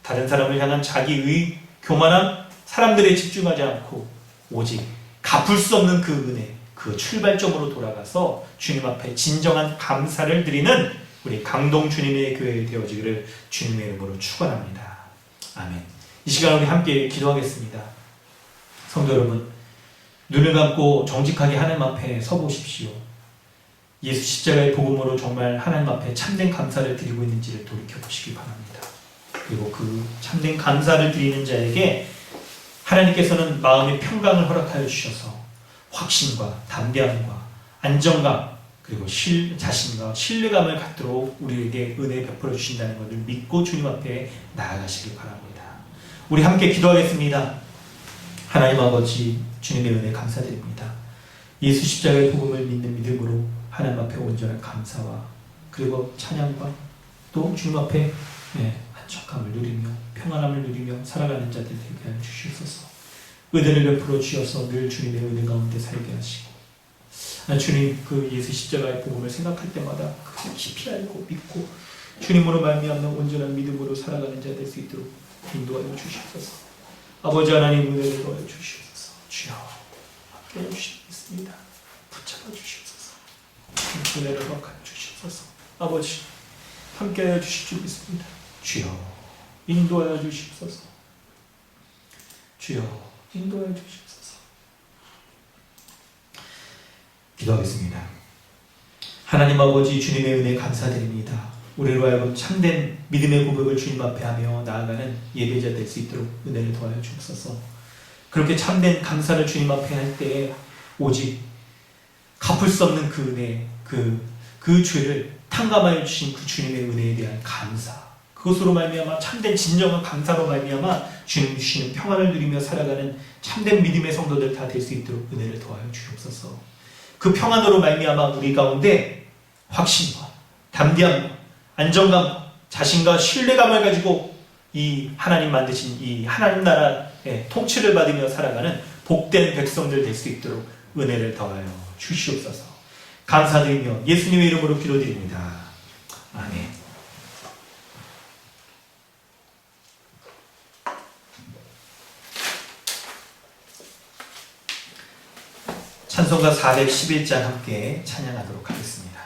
다른 사람을 향한 자기의 교만함, 사람들에 집중하지 않고 오직 갚을 수 없는 그 은혜, 그 출발점으로 돌아가서 주님 앞에 진정한 감사를 드리는 우리 강동 주님의 교회 되어지기를 주님의 이름으로 축원합니다. 아멘. 이 시간 우리 함께 기도하겠습니다. 성도 여러분, 눈을 감고 정직하게 하나님 앞에 서보십시오. 예수 십자가의 복음으로 정말 하나님 앞에 참된 감사를 드리고 있는지를 돌이켜보시기 바랍니다. 그리고 그 참된 감사를 드리는 자에게 하나님께서는 마음의 평강을 허락하여 주셔서 확신과 담대함과 안정감 그리고 자신과 신뢰감을 갖도록 우리에게 은혜 베풀어 주신다는 것을 믿고 주님 앞에 나아가시기 바랍니다. 우리 함께 기도하겠습니다. 하나님 아버지, 주님의 은혜 감사드립니다. 예수 십자가의 복음을 믿는 믿음으로 하나님 앞에 온전한 감사와 그리고 찬양과 또 주님 앞에 안정감을 누리며 평안함을 누리며 살아가는 자들 되게 하여 주시옵소서. 은혜를 베풀어 주셔서 늘 주님의 은혜 가운데 살게 하시고 주님 그 예수 십자가의 복음을 생각할 때마다 그 깊이 알고 믿고 주님으로 말미암는 온전한 믿음으로 살아가는 자 될 수 있도록 인도하여 주시옵소서. 아버지 하나님 은혜를 더하여 주시옵소서. 주여 함께하여 주시겠습니다. 붙잡아 주시옵소서. 은혜를 허락하여 주시옵소서. 아버지 함께하여 주실 줄 믿습니다. 주여 인도하여 주시옵소서. 주여 인도하여 주시옵소서. 기도하겠습니다. 하나님 아버지, 주님의 은혜 감사드립니다. 우리로 하여금 참된 믿음의 고백을 주님 앞에 하며 나아가는 예배자 될 수 있도록 은혜를 더하여 주옵소서. 그렇게 참된 감사를 주님 앞에 할 때에 오직 갚을 수 없는 그 은혜, 그 죄를 탕감하여 주신 그 주님의 은혜에 대한 감사, 그것으로 말미암아 참된 진정한 감사로 말미암아 주님 주시는 평안을 누리며 살아가는 참된 믿음의 성도들 다 될 수 있도록 은혜를 더하여 주옵소서. 그 평안으로 말미암아 우리 가운데 확신과 담대함과 안정감과 자신과 신뢰감을 가지고 이 하나님 만드신 이 하나님 나라의 통치를 받으며 살아가는 복된 백성들 될 수 있도록 은혜를 더하여 주시옵소서. 감사드리며 예수님의 이름으로 기도드립니다. 아멘. 찬송가 411장 함께 찬양하도록 하겠습니다.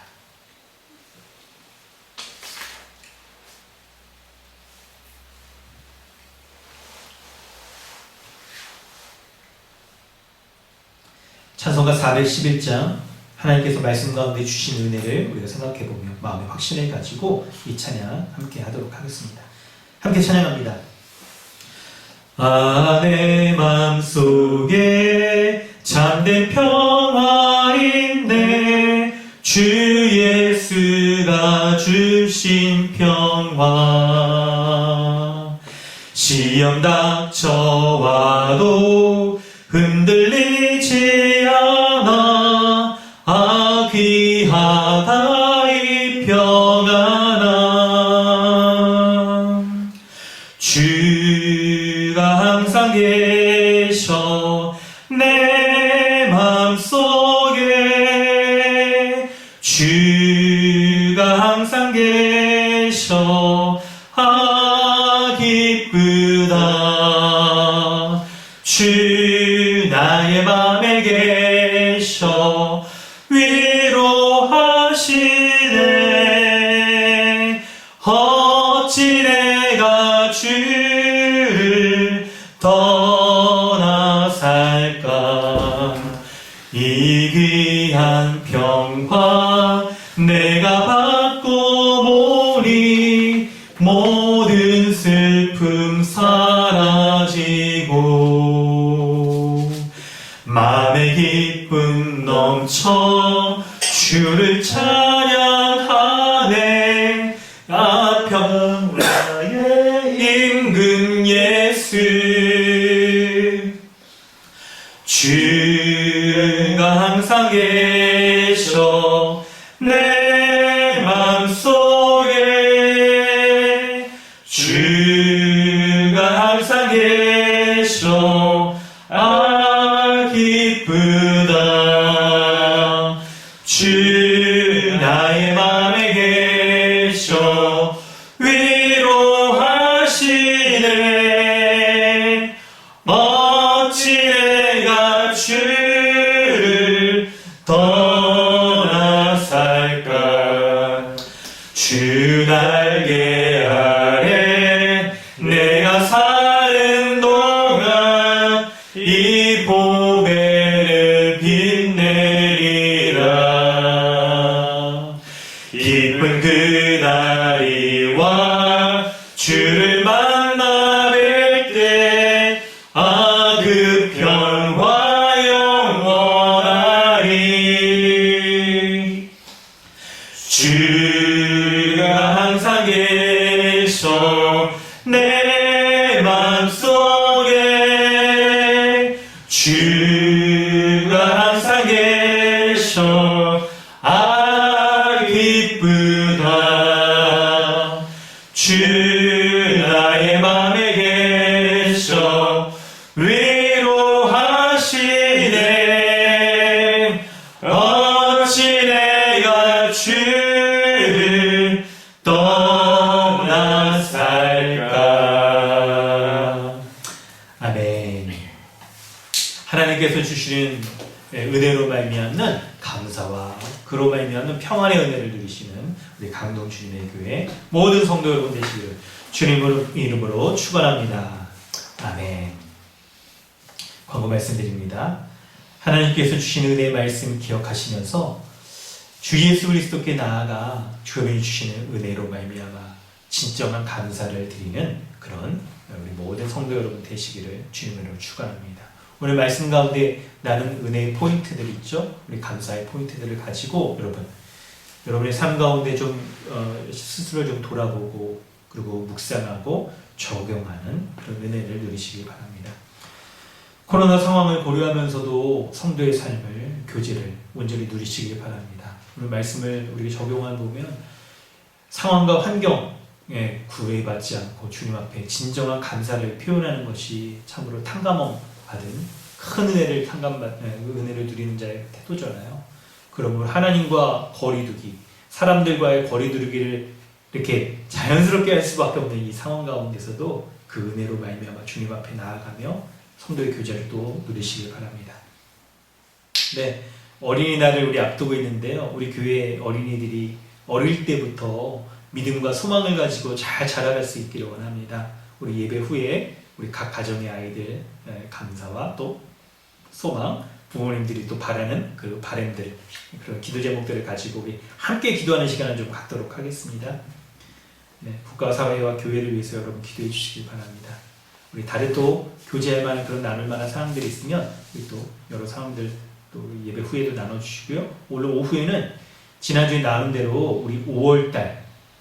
찬송가 411장, 하나님께서 말씀 가운데 주신 은혜를 우리가 생각해보며 마음의 확신을 가지고 이 찬양 함께 하도록 하겠습니다. 함께 찬양합니다. 내 맘속에 참된 평화인데 주 예수가 주신 평화, 시험 닥쳐와도 흔들리지 않아. 귀하다 이 평안아. 주가 항상 계셔 내 맘속에. 주가 항상 계셔 기쁘다. 주 나의 맘에 계셔 위로하시네. 어찌 내가 주를 떠나 살까. 이 귀한 평화 내가 받고 보니 모든 슬픔 사라지고 마음의 기쁨 넘쳐 주를 찬양하네. 평화의 기쁜 예수 주가 항상 계셔 내 맘속에 주가 항상 계셔 기쁘다 주 나의 맘에 계셔 위로하시네 어찌 내가 주를 떠나 살까 주 날개 아래 내가 사는 동안 이 보배를 빛내리라 기쁜 그날이 와 주를 만나 뵐 때 그 평화 영원하리 주가 항상 계셔 내 맘속에 주가 항상 계셔 기쁘다 주 나의 맘에 계셔 위로하시네 어찌 내가 주를 떠나 살까. 아멘. 하나님께서 주시는 은혜로 말미암는 감사와 그로 말미암는 평안의 은혜를 누리시는 우리 강동 주님의 교회 모든 성도 여러분 되시기를 주님의 이름으로 축원합니다. 아멘. 광고 말씀드립니다. 하나님께서 주신 은혜의 말씀 기억하시면서 주 예수 그리스도께 나아가 주님이 주시는 은혜로 말미암아 진정한 감사를 드리는 그런 우리 모든 성도 여러분 되시기를 주님으로 축원합니다. 오늘 말씀 가운데 나는 은혜의 포인트들 있죠? 우리 감사의 포인트들을 가지고 여러분의 삶 가운데 좀 스스로 좀 돌아보고 그리고 묵상하고 적용하는 그런 은혜를 누리시기 바랍니다. 코로나 상황을 고려하면서도 성도의 삶을 교제를 온전히 누리시기 바랍니다. 오늘 말씀을 우리가 적용해 보면 상황과 환경에 구애받지 않고 주님 앞에 진정한 감사를 표현하는 것이 참으로 탕감 받은 큰 은혜를 은혜를 누리는 자의 태도잖아요. 그러므로 하나님과 거리두기, 사람들과의 거리두기를 이렇게 자연스럽게 할 수밖에 없는 이 상황 가운데서도 그 은혜로 말미암아 주님 앞에 나아가며 성도의 교제를 또 누리시길 바랍니다. 네, 어린이날을 우리 앞두고 있는데요. 우리 교회 어린이들이 어릴 때부터 믿음과 소망을 가지고 잘 자라갈 수 있기를 원합니다. 우리 예배 후에 우리 각 가정의 아이들 감사와 또 소망, 부모님들이 또 바라는 그 바람들, 그런 기도 제목들을 가지고 우리 함께 기도하는 시간을 좀 갖도록 하겠습니다. 네, 국가, 사회와 교회를 위해서 여러분 기도해 주시기 바랍니다. 우리 다른 또 교제할 만한 그런 나눌 만한 사항들이 있으면 우리 또 여러 사항들 또 예배 후에도 나눠주시고요. 오늘 오후에는 지난주에 나눈 대로 우리 5월달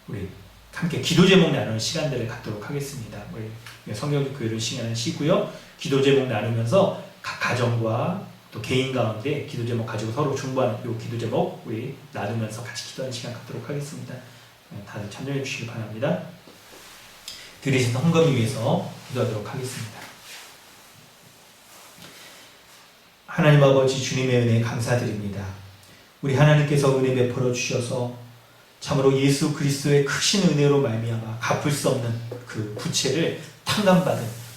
우리 함께 기도 제목 나누는 시간들을 갖도록 하겠습니다. 우리 성경교회를 시간을 쉬고요. 기도 제목 나누면서 각 가정과 또 개인 가운데 기도 제목 가지고 서로 중보하는 이 기도 제목 우리 나누면서 같이 기도하는 시간 갖도록 하겠습니다. 다들 참여해 주시기 바랍니다. 드리신 헌금 위해서 기도하도록 하겠습니다. 하나님 아버지 주님의 은혜 감사드립니다. 우리 하나님께서 은혜 베풀어 주셔서 참으로 예수 그리스도의 크신 은혜로 말미암아 갚을 수 없는 그 부채를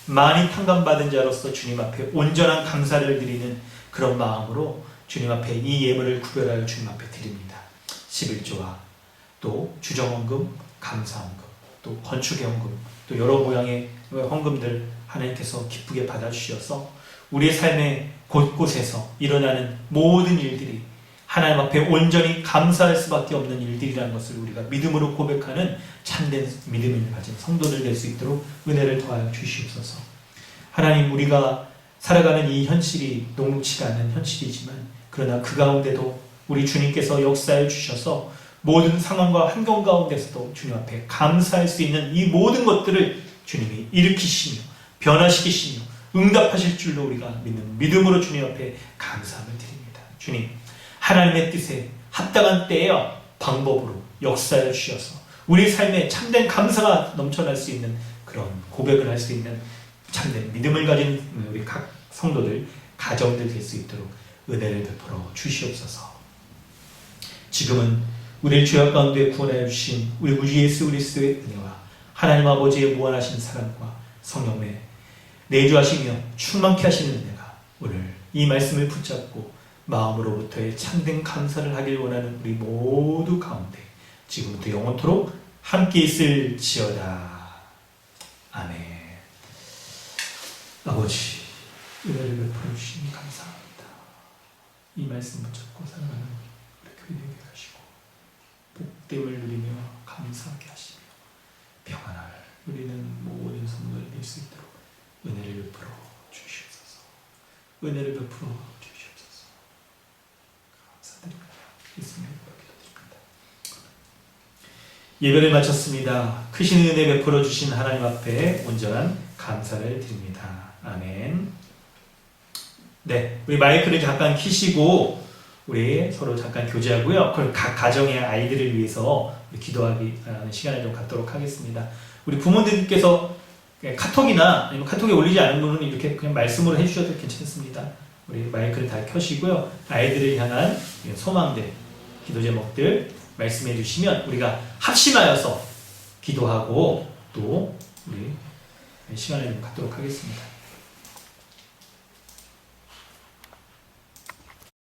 많이 탕감받은 자로서 주님 앞에 온전한 감사를 드리는 그런 마음으로 주님 앞에 이 예물을 구별하여 주님 앞에 드립니다. 11조와 또 주정헌금, 감사헌금, 또 건축의 헌금, 또 여러 모양의 헌금들 하나님께서 기쁘게 받아주셔서 우리의 삶의 곳곳에서 일어나는 모든 일들이 하나님 앞에 온전히 감사할 수밖에 없는 일들이라는 것을 우리가 믿음으로 고백하는 참된 믿음을 가진 성도들 될 수 있도록 은혜를 더하여 주시옵소서. 하나님, 우리가 살아가는 이 현실이 녹록치가 않은 현실이지만 그러나 그 가운데도 우리 주님께서 역사해 주셔서 모든 상황과 환경 가운데서도 주님 앞에 감사할 수 있는 이 모든 것들을 주님이 일으키시며 변화시키시며 응답하실 줄로 우리가 믿는 믿음으로 주님 앞에 감사함을 드립니다. 주님, 하나님의 뜻에 합당한 때에 방법으로 역사해 주셔서 우리 삶에 참된 감사가 넘쳐날 수 있는 그런 고백을 할 수 있는 참된 믿음을 가진 우리 각 성도들, 가정들 될 수 있도록 은혜를 베풀어 주시옵소서. 지금은 우리를 죄악 가운데 구원하여 주신 우리 구주 예수 그리스도의 은혜와 하나님 아버지의 무한하신 사랑과 성령의 내주하시며 충만케 하시는 은혜가 오늘 이 말씀을 붙잡고 마음으로부터의 참된 감사를 하길 원하는 우리 모두 가운데 지금부터 영원토록 함께 있을지어다. 아멘. 아버지, 은혜를 베풀어 주시니 감사합니다. 이 말씀 붙잡고 살아가는 우리 교회 되게 하시고 복됨을 누리며 감사하게 하시며 평안할 우리는 모든 선물을 낼 수 있도록 은혜를 베풀어 주시옵소서. 은혜를 베풀어 주시옵소서. 감사드립니다. 예수님의 이름으로 기도드립니다. 예배를 마쳤습니다. 크신 은혜 베풀어 주신 하나님 앞에 온전한 감사를 드립니다. 아멘. 네, 우리 마이크를 잠깐 켜시고 우리 서로 잠깐 교제하고요. 그걸 각 가정의 아이들을 위해서 기도하는 시간을 좀 갖도록 하겠습니다. 우리 부모님께서 카톡이나 아니면 카톡에 올리지 않은 분은 이렇게 그냥 말씀으로 해주셔도 괜찮습니다. 우리 마이크를 다 켜시고요. 아이들을 향한 소망들, 기도 제목들 말씀해 주시면 우리가 합심하여서 기도하고 또 우리 시간을 좀 갖도록 하겠습니다.